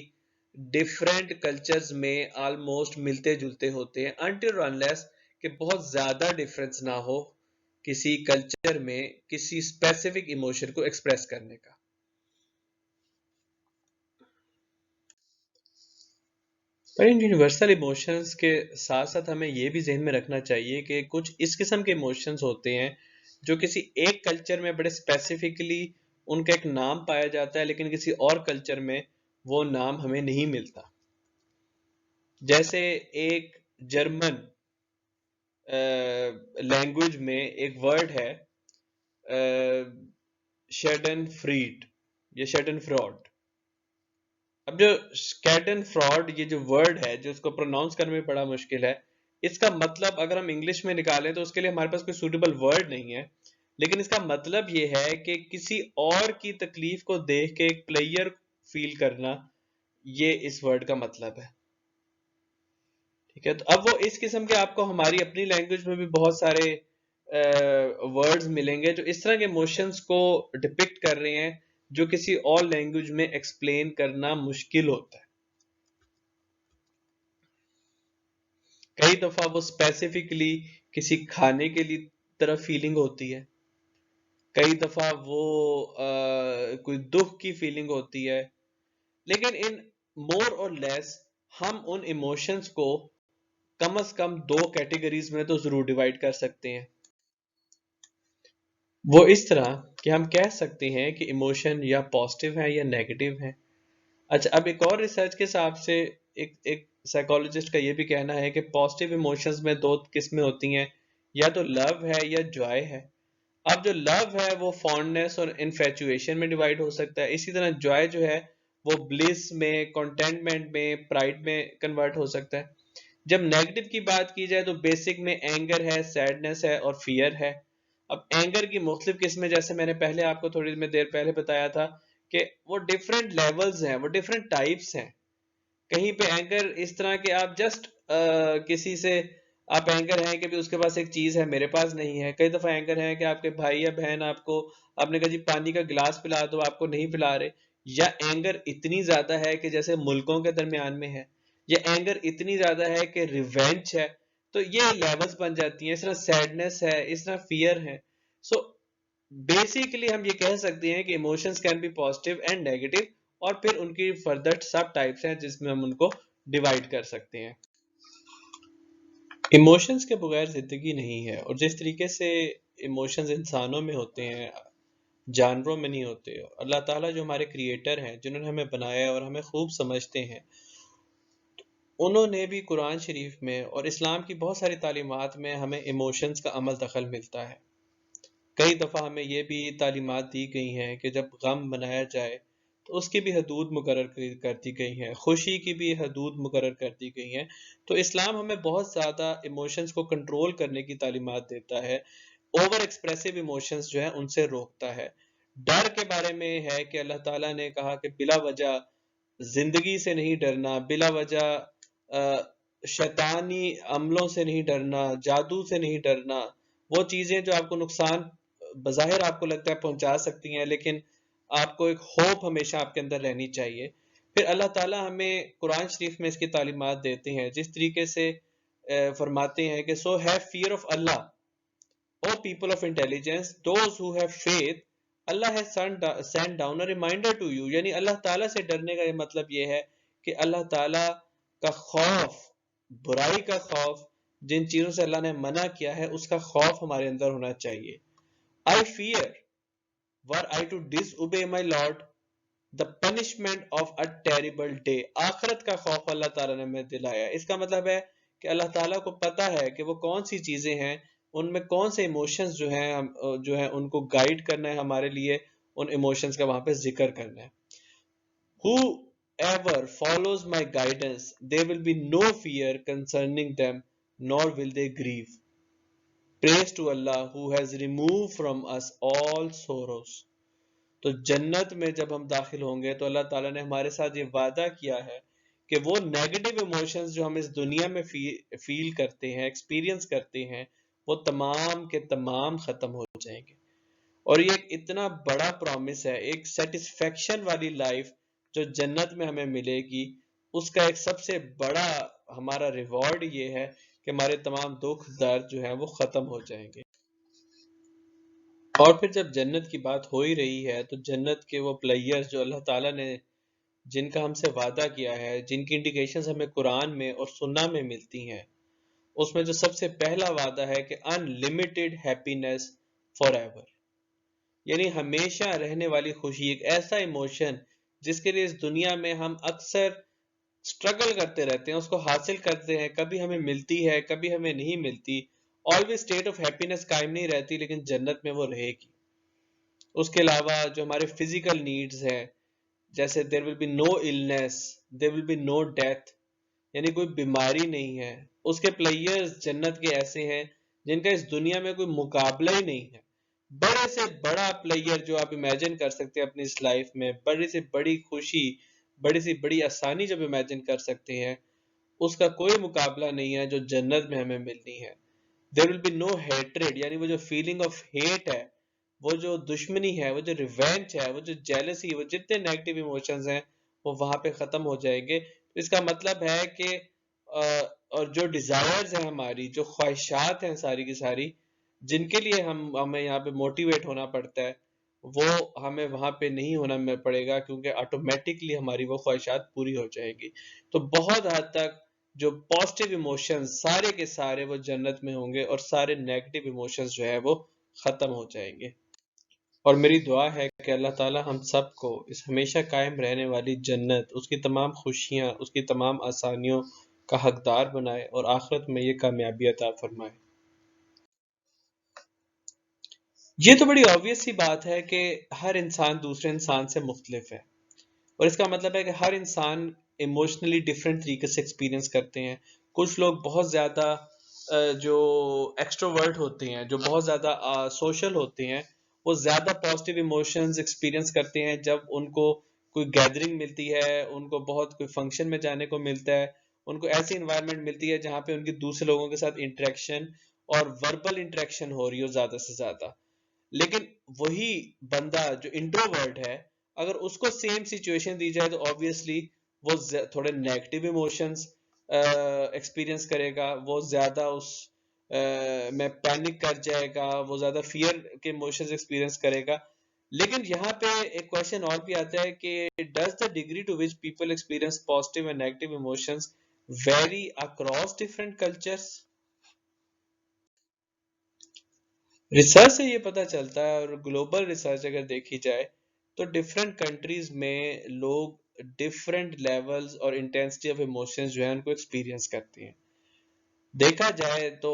डिफरेंट कल्चर्स में ऑलमोस्ट मिलते जुलते होते हैं, अनटिल अनलेस कि बहुत ज्यादा डिफरेंस ना हो किसी कल्चर में किसी स्पेसिफिक इमोशन को एक्सप्रेस करने का। पर इन यूनिवर्सल इमोशंस के साथ साथ हमें ये भी जहन में रखना चाहिए कि कुछ इस किस्म के इमोशंस होते हैं जो किसी एक कल्चर में बड़े स्पेसिफिकली उनका एक नाम पाया जाता है, लेकिन किसी और कल्चर में वो नाम हमें नहीं मिलता। जैसे एक जर्मन लैंग्वेज में एक वर्ड है शेडन फ्रीड या शेडन फ्रॉड। अब जो स्कैटन फ्रॉड ये जो वर्ड है जो इसको प्रोनाउंस करने में बड़ा मुश्किल है, इसका मतलब अगर हम इंग्लिश में निकालें तो उसके लिए हमारे पास कोई सूटेबल वर्ड नहीं है, लेकिन इसका मतलब ये है कि किसी और की तकलीफ को देख के एक प्लेयर फील करना, ये इस वर्ड का मतलब है। ठीक है, तो अब वो इस किस्म के आपको हमारी अपनी लैंग्वेज में भी बहुत सारे वर्ड्स मिलेंगे जो इस तरह के इमोशंस को डिपिक्ट कर रहे हैं जो किसी और लैंग्वेज में एक्सप्लेन करना मुश्किल होता है। कई दफा वो स्पेसिफिकली किसी खाने के लिए तरफ फीलिंग होती है, कई दफा वो कोई दुख की फीलिंग होती है, लेकिन इन मोर और लेस हम उन इमोशंस को कम से कम दो कैटेगरीज में तो जरूर डिवाइड कर सकते हैं। वो इस तरह कि हम कह सकते हैं कि इमोशन या पॉजिटिव है या नेगेटिव है। अच्छा, अब एक और रिसर्च के हिसाब से एक एक साइकोलॉजिस्ट का ये भी कहना है कि पॉजिटिव इमोशंस में दो किस्में होती हैं, या तो लव है या जॉय है। अब जो लव है वो फॉन्डनेस और इन्फैचुएशन में डिवाइड हो सकता है, इसी तरह जॉय जो है वो ब्लिस में, कंटेंटमेंट में, प्राइड में कन्वर्ट हो सकता है। जब नेगेटिव की बात की जाए तो बेसिक में एंगर है, सैडनेस है और फियर है। अब एंगर की मुख्तलिफ किस्में, जैसे मैंने पहले आपको थोड़ी देर पहले बताया था कि वो डिफरेंट लेवल्स हैं, वो डिफरेंट टाइप्स हैं। कहीं पे एंगर इस तरह के आप जस्ट किसी से आप एंगर हैं कि भी उसके पास एक चीज है मेरे पास नहीं है। कई दफा एंगर है कि आपके भाई या बहन आपको, आपने कहा जी पानी का गिलास पिला दो, आपको नहीं पिला रहे। या एंगर इतनी ज्यादा है कि जैसे मुल्कों के दरमियान में है, या एंगर इतनी ज्यादा है कि रिवेंज है। तो ये लेवल्स बन जाती हैं। इस तरह सैडनेस है, इस तरह फियर है। सो बेसिकली हम ये कह सकते हैं कि emotions can be positive and negative, और फिर उनकी फर्दर सब टाइप्स हैं जिसमें हम उनको डिवाइड कर सकते हैं। इमोशंस के बगैर जिंदगी नहीं है, और जिस तरीके से इमोशंस इंसानों में होते हैं, जानवरों में नहीं होते। अल्लाह ताला जो हमारे क्रिएटर हैं, जिन्होंने हमें बनाया है और हमें खूब समझते हैं, उन्होंने भी कुरान शरीफ में और इस्लाम की बहुत सारी तालीमात में हमें इमोशंस का अमल दखल मिलता है। कई दफ़ा हमें ये भी तालीमात दी गई हैं कि जब गम मनाया जाए तो उसकी भी हदूद मुकर्रर कर दी गई हैं, खुशी की भी हदूद मुकर्रर कर दी गई हैं। तो इस्लाम हमें बहुत ज़्यादा इमोशंस को कंट्रोल करने की तालीमात देता है, ओवर एक्सप्रेसिव इमोशंस जो है उनसे रोकता है। डर के बारे में है कि अल्लाह ताला ने कहा कि बिला वजह जिंदगी से नहीं डरना, बिला वजह शैतानी अमलों से नहीं डरना, जादू से नहीं डरना, वो चीज़ें जो आपको नुकसान बज़ाहिर आपको लगता है पहुंचा सकती हैं, लेकिन आपको एक होप हमेशा आपके अंदर रहनी चाहिए। फिर अल्लाह ताला हमें कुरान शरीफ में इसकी तालीमात देते हैं, जिस तरीके से फरमाते हैं कि so have fear of Allah O people of intelligence those who have faith, Allah has send down a reminder to you. यानी अल्लाह ताला से डरने का ये मतलब ये है कि अल्लाह ताला का खौफ, बुराई का खौफ, जिन चीजों से अल्लाह ने मना किया है उसका खौफ हमारे अंदर होना चाहिए। I fear were I to disobey my lord the punishment of a terrible day. आखिरत का खौफ अल्लाह ताला ने हमें दिलाया। इसका मतलब है कि अल्लाह ताला को पता है कि वो कौन सी चीजें हैं, उनमें कौन से इमोशंस जो हैं जो है उनको गाइड करना है हमारे लिए, उन इमोशंस का वहां पे जिक्र करना है। Whoever follows my guidance, there will be no fear concerning them, nor will they grieve. Praise to Allah who has removed from us all sorrows. तो जन्नत में जब हम दाखिल होंगे तो अल्लाह ताला ने हमारे साथ ये वादा किया है कि वो नेगेटिव इमोशंस जो हम इस दुनिया में फील करते हैं, एक्सपीरियंस करते हैं, वो तमाम के तमाम खत्म हो जाएंगे। और ये एक इतना बड़ा प्रॉमिस है, एक सेटिस्फेक्शन वाली लाइफ जो जन्नत में हमें मिलेगी, उसका एक सबसे बड़ा हमारा रिवॉर्ड ये है कि हमारे तमाम दुख दर्द जो है वो खत्म हो जाएंगे। और फिर जब जन्नत की बात हो ही रही है तो जन्नत के वो प्लेयर्स जो अल्लाह ताला ने जिनका हमसे वादा किया है, जिनकी इंडिकेशंस हमें कुरान में और सुन्ना में मिलती हैं, उसमें जो सबसे पहला वादा है कि अनलिमिटेड हैप्पीनेस फॉरएवर, यानी हमेशा रहने वाली खुशी, एक ऐसा इमोशन जिसके लिए इस दुनिया में हम अक्सर स्ट्रगल करते रहते हैं, उसको हासिल करते हैं, कभी हमें मिलती है कभी हमें नहीं मिलती, ऑलवेज स्टेट ऑफ हैप्पीनेस कायम नहीं रहती, लेकिन जन्नत में वो रहेगी। उसके अलावा जो हमारे फिजिकल नीड्स हैं, जैसे there will be no illness, there will be no death, यानी कोई बीमारी नहीं है। उसके प्लेयर्स जन्नत के ऐसे हैं जिनका इस दुनिया में कोई मुकाबला ही नहीं है। बड़े से बड़ा प्लेयर जो आप इमेजिन कर सकते हैं अपनी इस लाइफ में, बड़ी से बड़ी खुशी, बड़ी से बड़ी आसानी जब इमेजिन कर सकते हैं, उसका कोई मुकाबला नहीं है जो जन्नत में हमें मिलनी है। There will be no hatred, यानी वो जो फीलिंग ऑफ हेट है, वो जो दुश्मनी है, वो जो रिवेंज है, वो जो जेलसी, वो जितने नेगेटिव इमोशंस हैं वो वहां पे खत्म हो जाएंगे। तो इसका मतलब है कि और जो डिजायर्स हैं हमारी, जो ख्वाहिशात हैं सारी की सारी, जिनके लिए हमें यहाँ पे मोटिवेट होना पड़ता है, वो हमें वहां पे नहीं होना में पड़ेगा, क्योंकि ऑटोमेटिकली हमारी वो ख्वाहिशात पूरी हो जाएगी। तो बहुत हद तक जो पॉजिटिव इमोशंस सारे के सारे वो जन्नत में होंगे और सारे नेगेटिव इमोशंस जो है वो खत्म हो जाएंगे। और मेरी दुआ है कि अल्लाह ताला हम सबको इस हमेशा कायम रहने वाली जन्नत, उसकी तमाम खुशियाँ, उसकी तमाम आसानियों का हकदार बनाए और आखिरत में ये कामयाबी अता फरमाए। ये तो बड़ी ऑब्वियस सी बात है कि हर इंसान दूसरे इंसान से मुख्तलिफ है, और इसका मतलब है कि हर इंसान इमोशनली डिफरेंट तरीके से एक्सपीरियंस करते हैं। कुछ लोग बहुत ज़्यादा जो एक्सट्रोवर्ट होते हैं, जो बहुत ज़्यादा सोशल होते हैं, वो ज़्यादा पॉजिटिव इमोशंस एक्सपीरियंस करते हैं जब उनको कोई गैदरिंग मिलती है, उनको बहुत कोई फंक्शन में जाने को मिलता है, उनको ऐसी इन्वायरमेंट मिलती है जहाँ पे उनकी दूसरे लोगों के साथ इंटरेक्शन और वर्बल इंटरेक्शन हो रही हो ज़्यादा से ज़्यादा। लेकिन वही बंदा जो इंट्रोवर्ट है, अगर उसको सेम सिचुएशन दी जाए तो ऑब्वियसली वो थोड़े नेगेटिव इमोशंस एक्सपीरियंस करेगा, वो ज्यादा उस में पैनिक कर जाएगा, वो ज्यादा फियर के इमोशंस एक्सपीरियंस करेगा। लेकिन यहाँ पे एक क्वेश्चन और भी आता है कि does the degree to which people experience positive and negative emotions vary across different cultures. Research से ये पता चलता है, और ग्लोबल रिसर्च अगर देखी जाए तो डिफरेंट कंट्रीज में लोग डिफरेंट लेवल्स और इंटेंसिटी ऑफ इमोशंस जो है उनको एक्सपीरियंस करते हैं। देखा जाए तो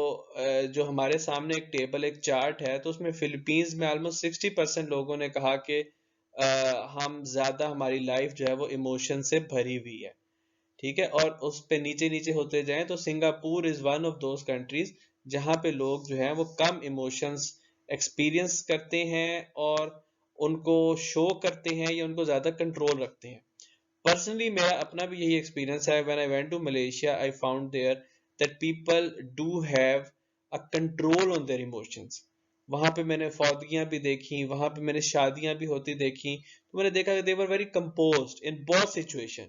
जो हमारे सामने एक टेबल, एक चार्ट है, तो उसमें फिलीपींस में ऑलमोस्ट 60% लोगों ने कहा कि हम ज्यादा, हमारी लाइफ जो है वो इमोशन से भरी हुई है, ठीक है। और उस पे नीचे नीचे होते जाएं तो Singapore is one of those countries जहां पे लोग जो हैं वो कम इमोशंस एक्सपीरियंस करते हैं और उनको शो करते हैं या उनको ज्यादा कंट्रोल रखते हैं। पर्सनली मेरा अपना भी यही एक्सपीरियंस है। When I went to Malaysia I found there that people do have a control on their emotions. वहां पे मैंने फौदगियां भी देखी, वहां पे मैंने शादियां भी होती देखी, तो मैंने देखा कि they were very composed in both situation.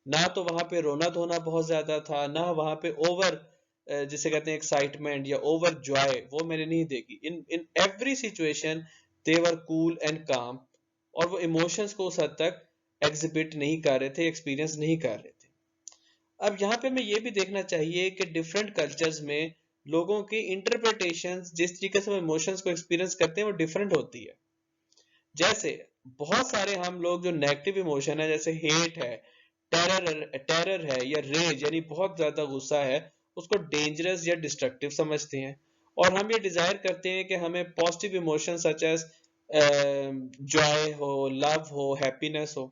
ना तो वहां पे रोना धोना बहुत ज्यादा था, ना वहां पे ओवर जिसे कहते हैं एक्साइटमेंट या ओवर जॉय, वो मैंने नहीं देखी। In in every situation they were cool and calm, और वो इमोशंस को उस हद तक एग्जिबिट नहीं कर रहे थे, एक्सपीरियंस नहीं कर रहे थे। अब यहाँ पे हमें ये भी देखना चाहिए कि डिफरेंट कल्चर्स में लोगों की इंटरप्रिटेशंस, जिस तरीके से वो इमोशंस को एक्सपीरियंस करते हैं, वो डिफरेंट होती है। जैसे बहुत सारे हम लोग जो नेगेटिव इमोशन है, जैसे हेट है, टेरर है या रेज यानी बहुत ज्यादा गुस्सा है, उसको डेंजरस या डिस्ट्रक्टिव समझते हैं। और हम ये डिजायर करते हैं कि हमें positive emotion such as joy हो, लव हो, हैप्पीनेस हो।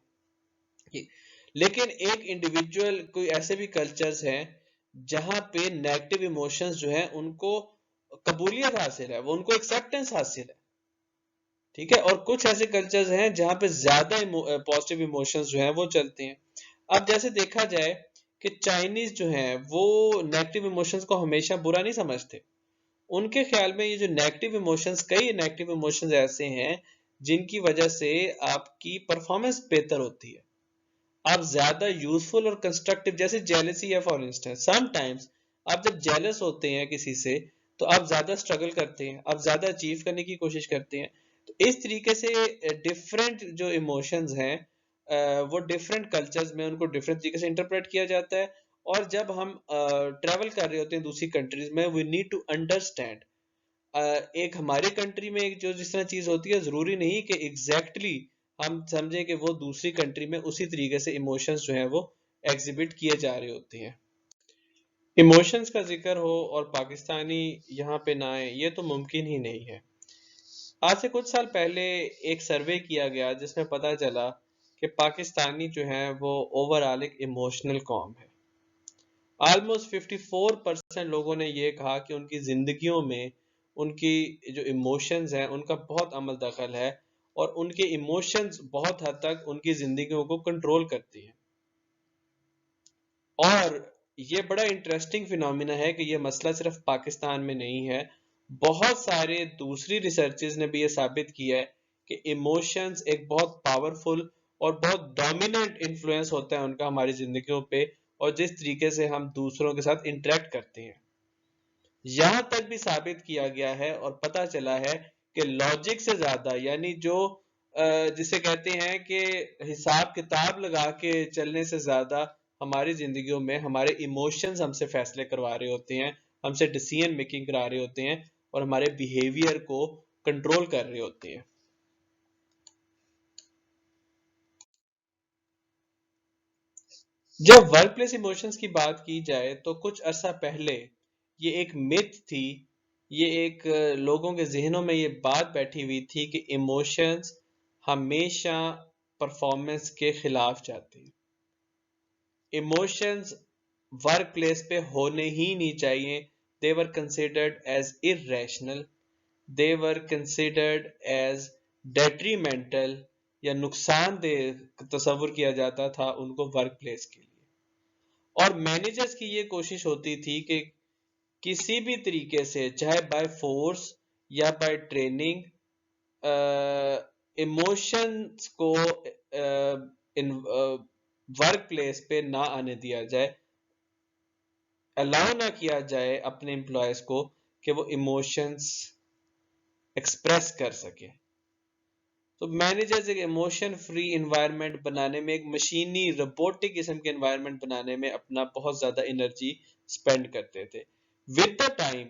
लेकिन एक इंडिविजुअल, कोई ऐसे भी कल्चर्स हैं जहां पे नेगेटिव इमोशंस जो हैं उनको कबूलियत हासिल है, वो उनको एक्सेप्टेंस हासिल है, ठीक है। और कुछ ऐसे कल्चर्स हैं जहां पे ज्यादा पॉजिटिव इमोशंस जो हैं वो चलते हैं। अब जैसे देखा जाए कि चाइनीज जो हैं वो नेगेटिव इमोशंस को हमेशा बुरा नहीं समझते। उनके ख्याल में ये जो नेगेटिव इमोशंस, कई नेगेटिव इमोशंस ऐसे हैं जिनकी वजह से आपकी परफॉर्मेंस बेहतर होती है, आप ज्यादा यूजफुल और कंस्ट्रक्टिव। जैसे जेलसी है फॉर इंस्टेंस, समटाइम्स आप जब जेलस होते हैं किसी से तो आप ज्यादा स्ट्रगल करते हैं, आप ज्यादा अचीव करने की कोशिश करते हैं। तो इस तरीके से डिफरेंट जो इमोशंस हैं वो डिफरेंट कल्चर्स में उनको डिफरेंट तरीके से इंटरप्रेट किया जाता है। और जब हम ट्रेवल कर रहे होते हैं दूसरी कंट्रीज में, वी नीड टू अंडरस्टैंड एक हमारे कंट्री में एक जो जिस तरह चीज होती है, जरूरी नहीं कि एग्जैक्टली हम समझें कि वो दूसरी कंट्री में उसी तरीके से इमोशंस जो हैं वो एग्जिबिट किए जा रहे होते हैं। इमोशंस का जिक्र हो और पाकिस्तानी यहाँ पे ना आए, ये तो मुमकिन ही नहीं है। आज से कुछ साल पहले एक सर्वे किया गया जिसमें पता चला कि पाकिस्तानी जो है वो ओवरऑल एक इमोशनल कौम है। ऑलमोस्ट 54% लोगों ने ये कहा कि उनकी जिंदगियों में उनकी जो इमोशंस हैं उनका बहुत अमल दखल है, और उनके इमोशंस बहुत हद तक उनकी जिंदगियों को कंट्रोल करती हैं। और ये बड़ा इंटरेस्टिंग फिनोमिना है कि ये मसला सिर्फ पाकिस्तान में नहीं है, बहुत सारे दूसरी रिसर्चेस ने भी ये साबित किया है कि इमोशंस एक बहुत पावरफुल और बहुत डोमिनेंट इन्फ्लुएंस होता है उनका हमारी जिंदगियों पे, और जिस तरीके से हम दूसरों के साथ इंटरेक्ट करते हैं। यहां तक भी साबित किया गया है और पता चला है कि लॉजिक से ज्यादा, यानी जो जिसे कहते हैं कि हिसाब किताब लगा के चलने से ज्यादा, हमारी जिंदगियों में हमारे इमोशंस हमसे फैसले करवा रहे होते हैं, हमसे डिसीजन मेकिंग करा रहे होते हैं, और हमारे बिहेवियर को कंट्रोल कर रहे होते हैं। जब वर्क प्लेस इमोशंस की बात की जाए तो कुछ अरसा पहले ये एक मिथ थी, ये एक लोगों के जहनों में ये बात बैठी हुई थी कि इमोशंस हमेशा परफॉर्मेंस के खिलाफ जाते हैं। इमोशंस वर्क प्लेस पे होने ही नहीं चाहिए। They were considered as irrational, they were considered as detrimental, या नुकसानदेह तस्वुर किया जाता था उनको वर्क प्लेस के लिए। और मैनेजर्स की ये कोशिश होती थी कि किसी भी तरीके से, चाहे बाय फोर्स या बाय ट्रेनिंग, इमोशंस को इन वर्क प्लेस पे ना आने दिया जाए, अलाउ ना किया जाए अपने एम्प्लॉयज को कि वो इमोशंस एक्सप्रेस कर सके। तो मैनेजर्स एक इमोशन फ्री एनवायरनमेंट बनाने में, एक मशीनी रोबोटिक किस्म के एनवायरनमेंट बनाने में अपना बहुत ज्यादा एनर्जी स्पेंड करते थे। विद द टाइम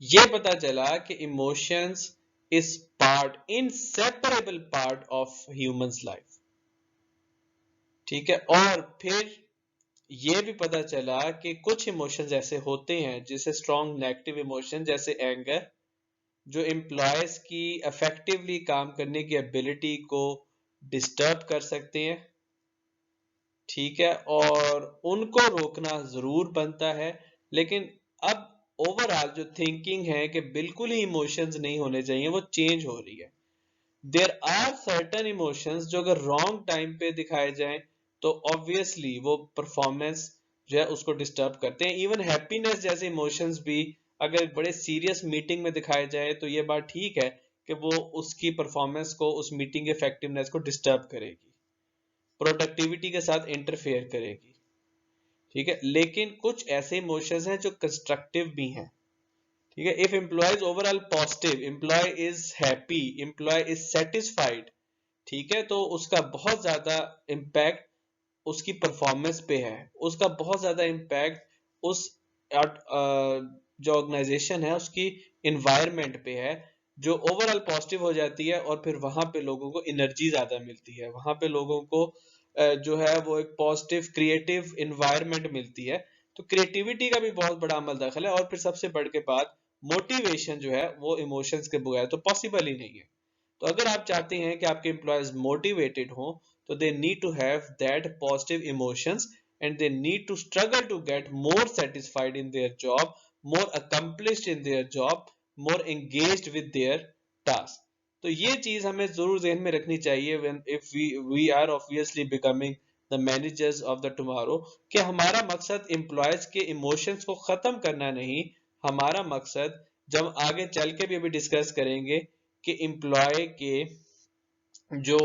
ये पता चला कि emotions is part, inseparable part of humans life, ठीक है। और फिर ये भी पता चला कि कुछ इमोशंस ऐसे होते हैं, जैसे स्ट्रॉन्ग नेगेटिव इमोशन जैसे एंगर, जो एम्प्लॉयज की इफेक्टिवली काम करने की एबिलिटी को डिस्टर्ब कर सकते हैं, ठीक है, और उनको रोकना जरूर बनता है। लेकिन अब ओवरऑल जो थिंकिंग है कि बिल्कुल ही इमोशंस नहीं होने चाहिए, वो चेंज हो रही है। देयर आर सर्टेन इमोशंस जो अगर रॉन्ग टाइम पे दिखाए जाएं तो ऑब्वियसली वो परफॉर्मेंस जो है उसको डिस्टर्ब करते हैं। इवन हैप्पीनेस जैसे इमोशंस भी अगर बड़े सीरियस मीटिंग में दिखाए जाए तो ये बात ठीक है कि वो उसकी परफॉर्मेंस को, उस मीटिंग के इफेक्टिवनेस को डिस्टर्ब करेगी, प्रोडक्टिविटी के साथ इंटरफेयर करेगी, ठीक है। लेकिन कुछ ऐसे इमोशंस हैं जो कंस्ट्रक्टिव भी हैं, ठीक है। If employee is overall positive, employee is happy, employee is satisfied, ठीक है, तो उसका बहुत ज्यादा इम्पैक्ट उसकी परफॉर्मेंस पे है, उसका बहुत ज्यादा इम्पैक्ट उस जो ऑर्गेनाइजेशन है उसकी इन्वायरमेंट पे है, जो ओवरऑल पॉजिटिव हो जाती है। और फिर वहां पे लोगों को एनर्जी ज्यादा मिलती है, वहां पे लोगों को जो है वो एक पॉजिटिव क्रिएटिव इन्वायरमेंट मिलती है। तो क्रिएटिविटी का भी बहुत बड़ा अमल दखल है। और फिर सबसे बढ़ के बात, मोटिवेशन जो है वो इमोशंस के बगैर तो पॉसिबल ही नहीं है। तो अगर आप चाहते हैं कि आपके एम्प्लॉयज मोटिवेटेड हो तो they need to have that positive emotions and they need to struggle to get more satisfied in their job, more accomplished in their job, more engaged with their task. तो ये चीज हमें जरूर ज़हन में रखनी चाहिए when if we are obviously becoming the managers of the tomorrow, कि हमारा मकसद एम्प्लॉयज के इमोशंस को खत्म करना नहीं, हमारा मकसद, जब आगे चल के भी अभी डिस्कस करेंगे, कि एम्प्लॉय के जो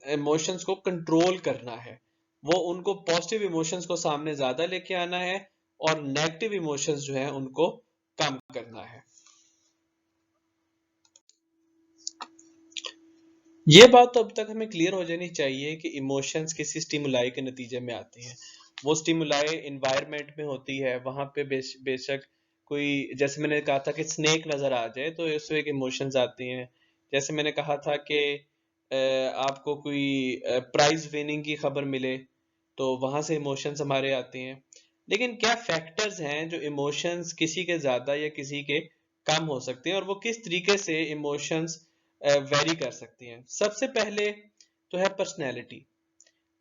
इमोशंस को कंट्रोल करना है, वो उनको पॉजिटिव इमोशंस को सामने ज्यादा लेके आना है और नेगेटिव इमोशंस जो है उनको कम करना है। ये बात तो अब तक हमें क्लियर हो जानी चाहिए कि इमोशंस किसी स्टिमुलाई के नतीजे में आते हैं। वो स्टिमुलाई इन्वायरमेंट में होती है, वहां पे बेशक कोई, जैसे मैंने कहा था कि स्नेक नजर आ जाए तो इससे एक इमोशंस आती हैं। जैसे मैंने कहा था कि आपको कोई प्राइज विनिंग की खबर मिले तो वहां से इमोशंस हमारे आते हैं। लेकिन क्या फैक्टर्स हैं जो इमोशंस किसी के ज्यादा या किसी के कम हो सकते हैं, और वो किस तरीके से इमोशंस वेरी कर सकती हैं। सबसे पहले तो है पर्सनैलिटी।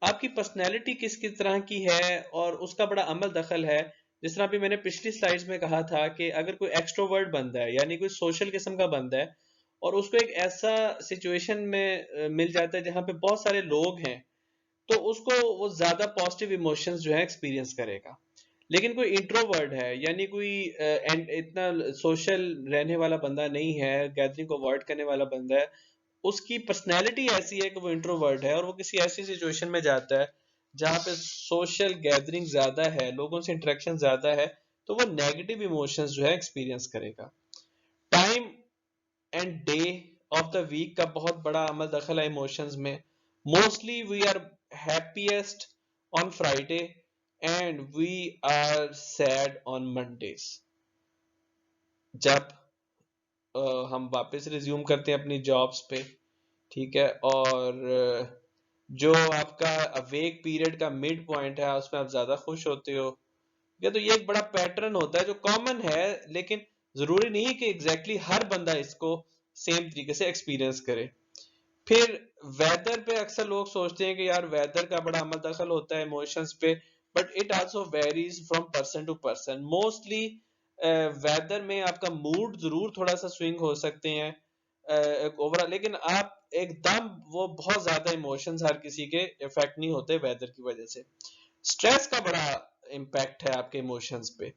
आपकी पर्सनैलिटी किस किस तरह की है और उसका बड़ा अमल दखल है। जिस तरह अभी मैंने पिछली स्लाइड्स में कहा था कि अगर कोई एक्सट्रोवर्ट बंदा है, यानी कोई सोशल किस्म का बंदा है, और उसको एक ऐसा सिचुएशन में मिल जाता है जहां पे बहुत सारे लोग हैं, तो उसको वो ज्यादा पॉजिटिव इमोशंस जो है एक्सपीरियंस करेगा। लेकिन कोई इंट्रोवर्ट है, यानी कोई इतना सोशल रहने वाला बंदा नहीं है, गैदरिंग को अवॉइड करने वाला बंदा है, उसकी पर्सनैलिटी ऐसी है कि वो इंट्रोवर्ट है और वो किसी ऐसी सिचुएशन में जाता है जहाँ पे सोशल गैदरिंग ज्यादा है, लोगों से इंटरेक्शन ज्यादा है, तो वो नेगेटिव इमोशंस जो है एक्सपीरियंस करेगा। Time and day of the week का बहुत बड़ा अमल दखल है इमोशंस में। Mostly we are happiest on Friday and we are sad on Mondays. जब हम वापस रिज्यूम करते हैं अपनी जॉब्स पे, ठीक है, और जो आपका अवेक पीरियड का मिड पॉइंट है उसमें आप ज्यादा खुश होते हो। या तो ये एक बड़ा पैटर्न होता है जो कॉमन है, लेकिन जरूरी नहीं कि एग्जैक्टली हर बंदा इसको सेम तरीके से एक्सपीरियंस करे। फिर वेदर पे अक्सर लोग सोचते हैं कि यार वेदर का बड़ा अमल दखल होता है इमोशंस पे, but it also varies from person to person. Mostly weather में आपका मूड जरूर थोड़ा सा स्विंग हो सकते हैं ओवरऑल, लेकिन आप एकदम वो बहुत ज्यादा इमोशंस हर किसी के इफेक्ट नहीं होते वेदर की वजह से। स्ट्रेस का बड़ा इम्पैक्ट है आपके इमोशंस पे।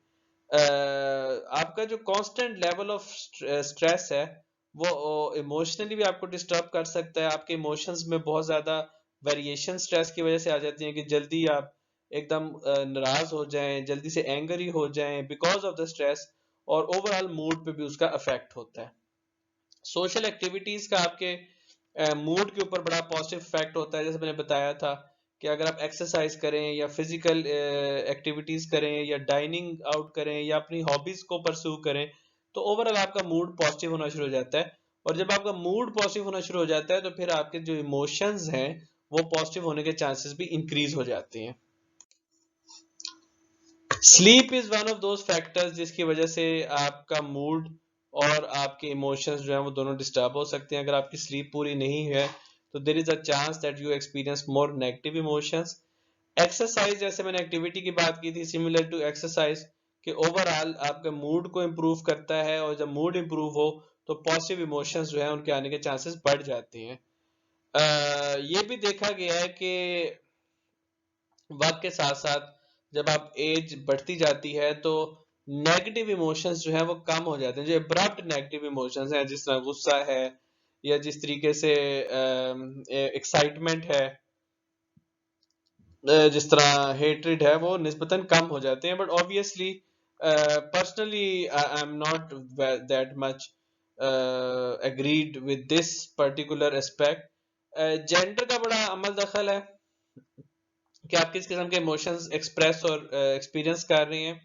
आपका जो कांस्टेंट लेवल ऑफ स्ट्रेस है वो इमोशनली भी आपको डिस्टर्ब कर सकता है। आपके इमोशंस में बहुत ज्यादा वेरिएशन स्ट्रेस की वजह से आ जाती है कि जल्दी आप एकदम नाराज हो जाएं, जल्दी से एंगरी हो जाएं बिकॉज ऑफ द स्ट्रेस, और ओवरऑल मूड पे भी उसका इफेक्ट होता है। सोशल एक्टिविटीज का आपके मूड के ऊपर बड़ा पॉजिटिव इफेक्ट होता है। जैसे मैंने बताया था कि अगर आप एक्सरसाइज करें या फिजिकल एक्टिविटीज करें या डाइनिंग आउट करें या अपनी हॉबीज को परस्यू करें, तो ओवरऑल आपका मूड पॉजिटिव होना शुरू हो जाता है। और जब आपका मूड पॉजिटिव होना शुरू हो जाता है तो फिर आपके जो इमोशंस हैं वो पॉजिटिव होने के चांसेस भी इंक्रीज हो जाते हैं। Sleep is one of those factors जिसकी वजह से आपका मूड और आपके इमोशंस जो है वो दोनों डिस्टर्ब हो सकते हैं। अगर आपकी स्लीप पूरी नहीं है तो there is a chance that you experience more negative emotions. Exercise, जैसे मैंने एक्टिविटी की बात की थी, सिमिलर टू एक्सरसाइज, कि ओवरऑल आपके मूड को इम्प्रूव करता है, और जब मूड इम्प्रूव हो तो पॉजिटिव इमोशंस जो है उनके आने के चांसेस बढ़ जाते हैं। ये भी देखा गया है कि वक्त के साथ साथ जब आप एज बढ़ती जाती है तो नेगेटिव इमोशंस जो है वो कम हो जाते हैं। जो अब्रप्ट नेगेटिव इमोशंस हैं, जिस तरह गुस्सा है या जिस तरीके से एक्साइटमेंट है, जिस तरह हेट्रेड है, वो निस्बतन कम हो जाते हैं। But obviously personally I am not that much agreed with this particular aspect. Gender का बड़ा अमल दखल है कि आप किस किस्म के इमोशंस एक्सप्रेस और एक्सपीरियंस कर रहे हैं।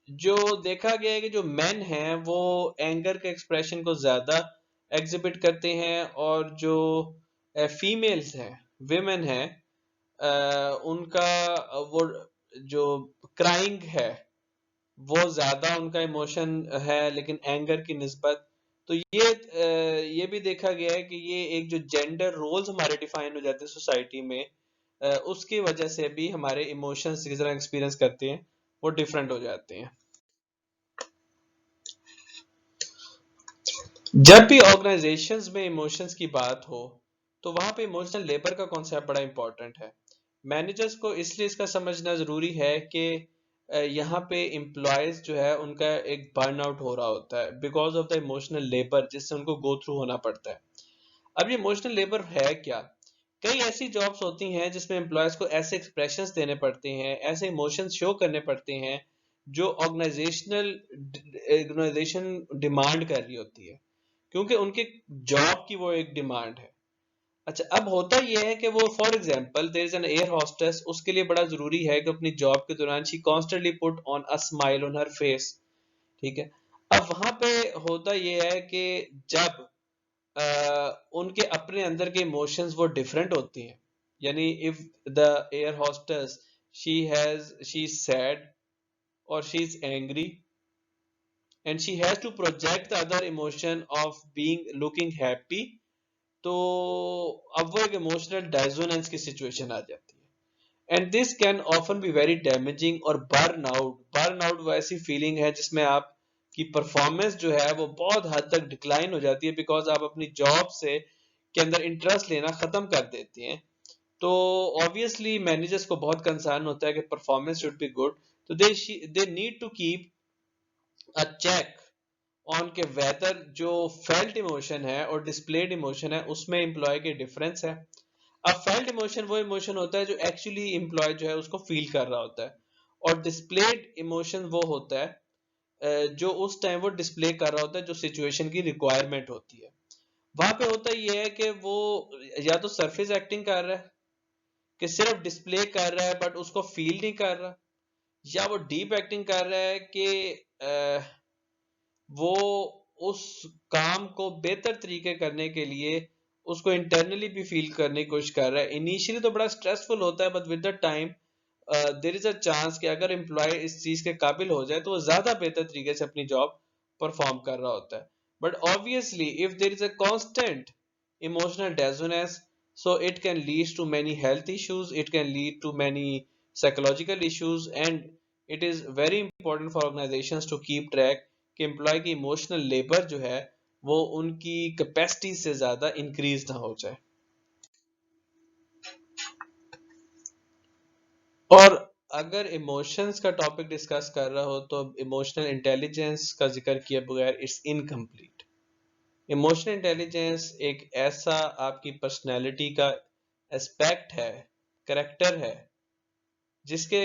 जो देखा गया है कि जो मेन हैं वो एंगर के एक्सप्रेशन को ज्यादा एग्जिबिट करते हैं, और जो फीमेल्स हैं, विमेन हैं, उनका वो जो क्राइंग है वो ज्यादा उनका इमोशन है, लेकिन एंगर की निस्बत। तो ये भी देखा गया है कि ये एक जो जेंडर रोल्स हमारे डिफाइन हो जाते हैं सोसाइटी में, उसकी वजह से भी हमारे इमोशंस किस तरह एक्सपीरियंस करते हैं वो डिफरेंट हो जाते हैं। जब भी ऑर्गेनाइजेशंस में इमोशंस की बात हो तो वहां पे इमोशनल लेबर का कॉन्सेप्ट बड़ा इंपॉर्टेंट है। मैनेजर्स को इसलिए इसका समझना जरूरी है कि यहाँ पे एम्प्लॉयज जो है उनका एक बर्न आउट हो रहा होता है because of the emotional labour जिससे उनको गो थ्रू होना पड़ता है। अब ये इमोशनल लेबर है क्या? कई ऐसी जॉब्स होती हैं जिसमें एम्प्लॉयज को ऐसे एक्सप्रेशंस देने पड़ते हैं, ऐसे इमोशंस शो करने पड़ते हैं जो ऑर्गेनाइजेशन डिमांड कर रही होती है, क्योंकि उनके जॉब की वो एक डिमांड है। अच्छा, अब होता यह है कि वो for example there is an air hostess, उसके लिए बड़ा जरूरी है कि अपनी जॉब के दौरान she constantly put on a smile on her face. ठीक है। अब वहां पे होता यह है कि जब उनके अपने अंदर के इमोशंस वो डिफरेंट होती हैं, यानी if the air hostess she is sad और she is angry and she has to project the other emotion of being looking happy, तो अब वो एक इमोशनल डायसोनेंस की सिचुएशन आ जाती है। And this can often be very damaging. और burn out वो ऐसी फीलिंग है जिसमें आप की परफॉर्मेंस जो है वो बहुत हद तक डिक्लाइन हो जाती है, बिकॉज आप अपनी जॉब से के अंदर इंटरेस्ट लेना खत्म कर देते हैं। तो ऑब्वियसली मैनेजर्स को बहुत कंसर्न होता है कि परफॉर्मेंस शुड बी गुड, तो they need to keep a check on के वेदर जो फेल्ट इमोशन है और डिस्प्लेड इमोशन है उसमें एम्प्लॉय के डिफरेंस है। अब फेल्ट इमोशन वो इमोशन होता है जो एक्चुअली एम्प्लॉय जो है उसको फील कर रहा होता है, और डिस्प्लेड इमोशन वो होता है जो उस टाइम वो डिस्प्ले कर रहा होता है, जो सिचुएशन की रिक्वायरमेंट होती है। वहां पे होता ये है कि वो या तो सरफेस एक्टिंग कर रहा है कि सिर्फ डिस्प्ले कर रहा है बट उसको फील नहीं कर रहा, या वो डीप एक्टिंग कर रहा है कि वो उस काम को बेहतर तरीके करने के लिए उसको इंटरनली भी फील करने की कोशिश कर रहा है। इनिशियली तो बड़ा स्ट्रेसफुल होता है, but with the time there is a chance कि अगर एम्प्लॉय इस चीज के काबिल हो जाए तो वो ज्यादा बेहतर तरीके से अपनी जॉब परफॉर्म कर रहा होता है। But obviously if there is a constant emotional dissonance, so it can lead to many health issues, it can lead to many psychological issues, and it is very important for organizations to keep track कि employ की emotional labour जो है वो उनकी capacity से ज्यादा increase ना हो जाए। और अगर इमोशंस का टॉपिक डिस्कस कर रहा हो तो इमोशनल इंटेलिजेंस का जिक्र किए बगैर इट्स इनकम्प्लीट। इमोशनल इंटेलिजेंस एक ऐसा आपकी पर्सनैलिटी का एस्पेक्ट है, करेक्टर है, जिसके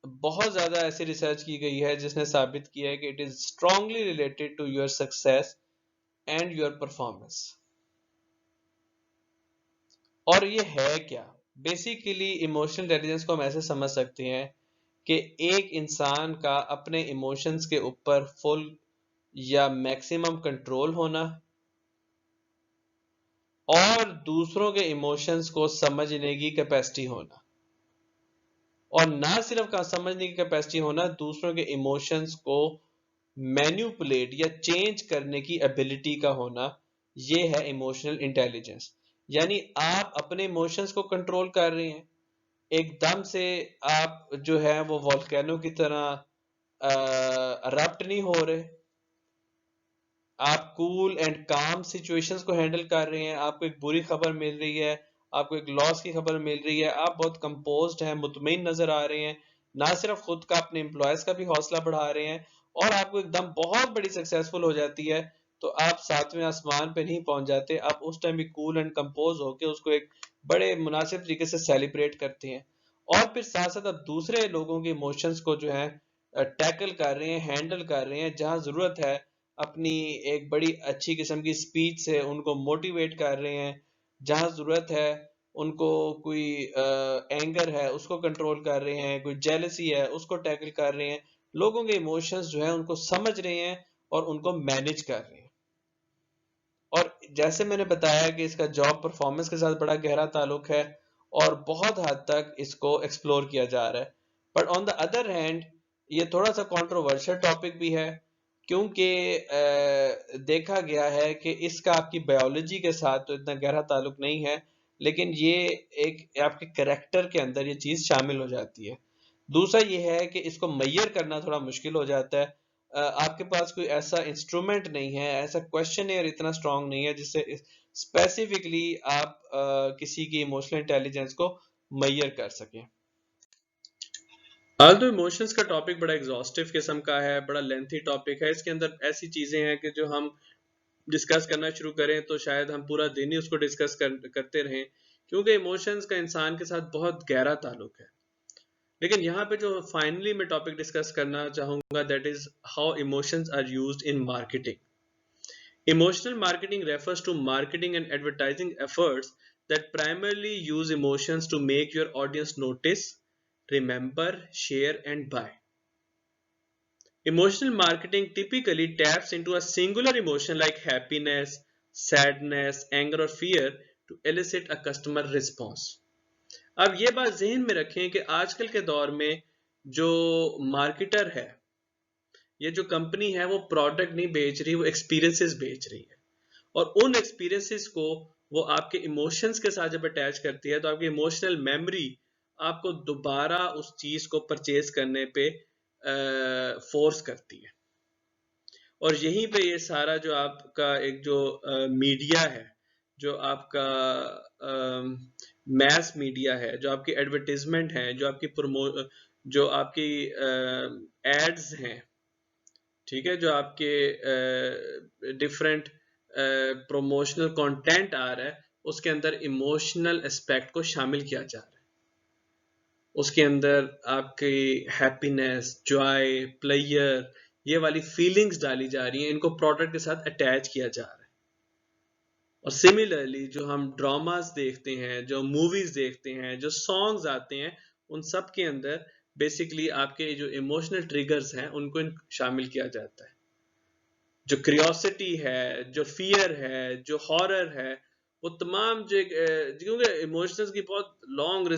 बहुत ज्यादा ऐसी रिसर्च की गई है जिसने साबित किया है कि it is strongly related to your success and your performance. और ये है क्या? बेसिकली इमोशनल इंटेलिजेंस को हम ऐसे समझ सकते हैं कि एक इंसान का अपने इमोशंस के ऊपर फुल या मैक्सिमम कंट्रोल होना, और दूसरों के इमोशंस को समझने की कैपेसिटी होना। और ना सिर्फ का समझने की कैपेसिटी होना, दूसरों के इमोशंस को मैन्युपुलेट या चेंज करने की एबिलिटी का होना, ये है इमोशनल इंटेलिजेंस। यानी आप अपने इमोशंस को कंट्रोल कर रहे हैं, एकदम से आप जो है वो वोल्केनो की तरह अरप्ट नहीं हो रहे, आप कूल एंड काम सिचुएशंस को हैंडल कर रहे हैं। आपको एक बुरी खबर मिल रही है, आपको एक लॉस की खबर मिल रही है, आप बहुत कंपोज्ड हैं, मुतमईन नजर आ रहे हैं, ना सिर्फ खुद का अपने एम्प्लॉयज का भी हौसला बढ़ा रहे हैं, और आपको एकदम बहुत बड़ी सक्सेसफुल हो जाती है, तो आप सातवें आसमान पे नहीं पहुंच जाते, आप उस टाइम भी कूल एंड कंपोज होकर उसको एक बड़े मुनासिब तरीके से सेलिब्रेट करते हैं। और फिर साथ साथ आप दूसरे लोगों के इमोशंस को जो है टैकल कर रहे हैं, हैंडल कर रहे हैं, जहां जरूरत है अपनी एक बड़ी अच्छी किस्म की स्पीच से उनको मोटिवेट कर रहे हैं, जहां जरूरत है उनको कोई एंगर है उसको कंट्रोल कर रहे हैं, कोई जेलसी है उसको टैकल कर रहे हैं, लोगों के इमोशंस जो है उनको समझ रहे हैं और उनको मैनेज कर रहे हैं। और जैसे मैंने बताया कि इसका जॉब परफॉर्मेंस के साथ बड़ा गहरा ताल्लुक है और बहुत हद तक इसको एक्सप्लोर किया जा रहा है। But on the other hand ये थोड़ा सा कंट्रोवर्शियल टॉपिक भी है, क्योंकि देखा गया है कि इसका आपकी बायोलॉजी के साथ तो इतना गहरा ताल्लुक नहीं है, लेकिन ये एक आपके करेक्टर के अंदर ये चीज़ शामिल हो जाती है। दूसरा ये है कि इसको मैयर करना थोड़ा मुश्किल हो जाता है। आपके पास कोई ऐसा इंस्ट्रूमेंट नहीं है, ऐसा क्वेश्चनेयर इतना स्ट्रांग नहीं है जिससे स्पेसिफिकली आप किसी की इमोशनल इंटेलिजेंस को मैयर कर सकें। आल्दो इमोशंस का टॉपिक बड़ा एग्जॉस्टिव किस्म का है, बड़ा लेंथी टॉपिक है, इसके अंदर ऐसी चीजें हैं कि जो हम डिस्कस करना शुरू करें तो शायद हम पूरा दिन ही उसको डिस्कस करते रहें, क्योंकि इमोशंस का इंसान के साथ बहुत गहरा ताल्लुक है। लेकिन यहाँ पे जो फाइनली मैं टॉपिक डिस्कस करना चाहूंगा, that is how emotions are used in marketing. Emotional marketing refers to marketing and advertising efforts that primarily use emotions to make your audience notice, remember, share, and buy. Emotional marketing typically taps into a singular emotion like happiness, sadness, anger, or fear to elicit a customer response. अब ये बात जहन में रखें कि आजकल के दौर में जो मार्केटर है, ये जो कंपनी है, वो प्रोडक्ट नहीं बेच रही, वो एक्सपीरियंसेस बेच रही है। और उन एक्सपीरियंसेस को वो आपके इमोशंस के साथ जब अटैच करती है, तो आपकी इमोशनल मेमोरी आपको दोबारा उस चीज को परचेज करने पे फोर्स करती है। और यहीं पे ये सारा जो आपका एक जो मीडिया है, जो आपका मैस मीडिया है, जो आपकी एडवर्टीजमेंट है, जो आपकी एड्स हैं, ठीक है, जो आपके डिफरेंट प्रोमोशनल कंटेंट आ रहा है, उसके अंदर इमोशनल एस्पेक्ट को शामिल किया जा रहा है। उसके अंदर आपकी हैप्पीनेस, जॉय, प्लेयर, ये वाली फीलिंग्स डाली जा रही हैं, इनको प्रोडक्ट के साथ अटैच किया जा रहा है। और सिमिलरली जो हम ड्रामास देखते हैं, जो मूवीज देखते हैं, जो सॉन्ग्स आते हैं, उन सब के अंदर बेसिकली आपके जो इमोशनल ट्रिगर्स हैं उनको शामिल किया जाता है। जो क्रियोसिटी है, जो फियर है, जो हॉरर है, वो तमाम जो क्योंकि इमोशंस की बहुत लॉन्ग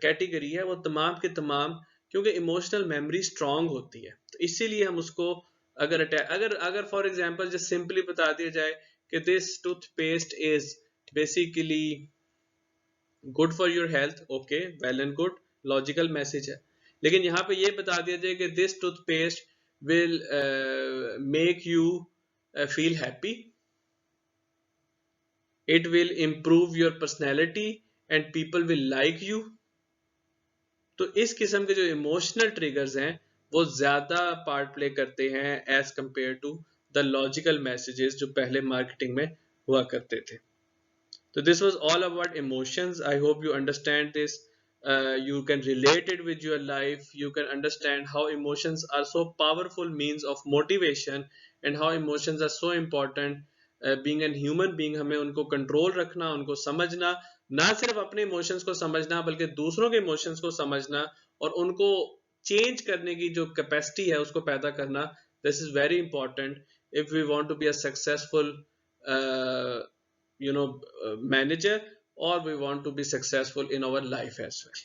कैटेगरी है, वो तमाम के तमाम, क्योंकि इमोशनल मेमोरी स्ट्रांग होती है, तो इसीलिए हम उसको अगर अगर फॉर एग्जांपल जस्ट सिंपली बता दिया जाए कि this toothpaste is basically good for your health, okay, well and good, logical message है। लेकिन यहाँ पे ये बता दिया जाए कि this toothpaste will make you feel happy, it will improve your personality and people will like you, तो इस किस्म के जो इमोशनल ट्रिगर्स हैं वो ज्यादा पार्ट प्ले करते हैं as compare to the logical messages जो पहले मार्केटिंग में हुआ करते थे। So this was all about emotions. I hope you understand this. You can relate it with your life. You can understand how emotions are so powerful means of motivation and how emotions are so important. Being a human being, हमें उनको control रखना, उनको समझना, ना सिर्फ अपने emotions को समझना बल्कि दूसरों के इमोशंस को समझना और उनको चेंज करने की जो कैपेसिटी है उसको पैदा करना, this is very important if we want to be a successful manager, or we want to be successful in our life as well.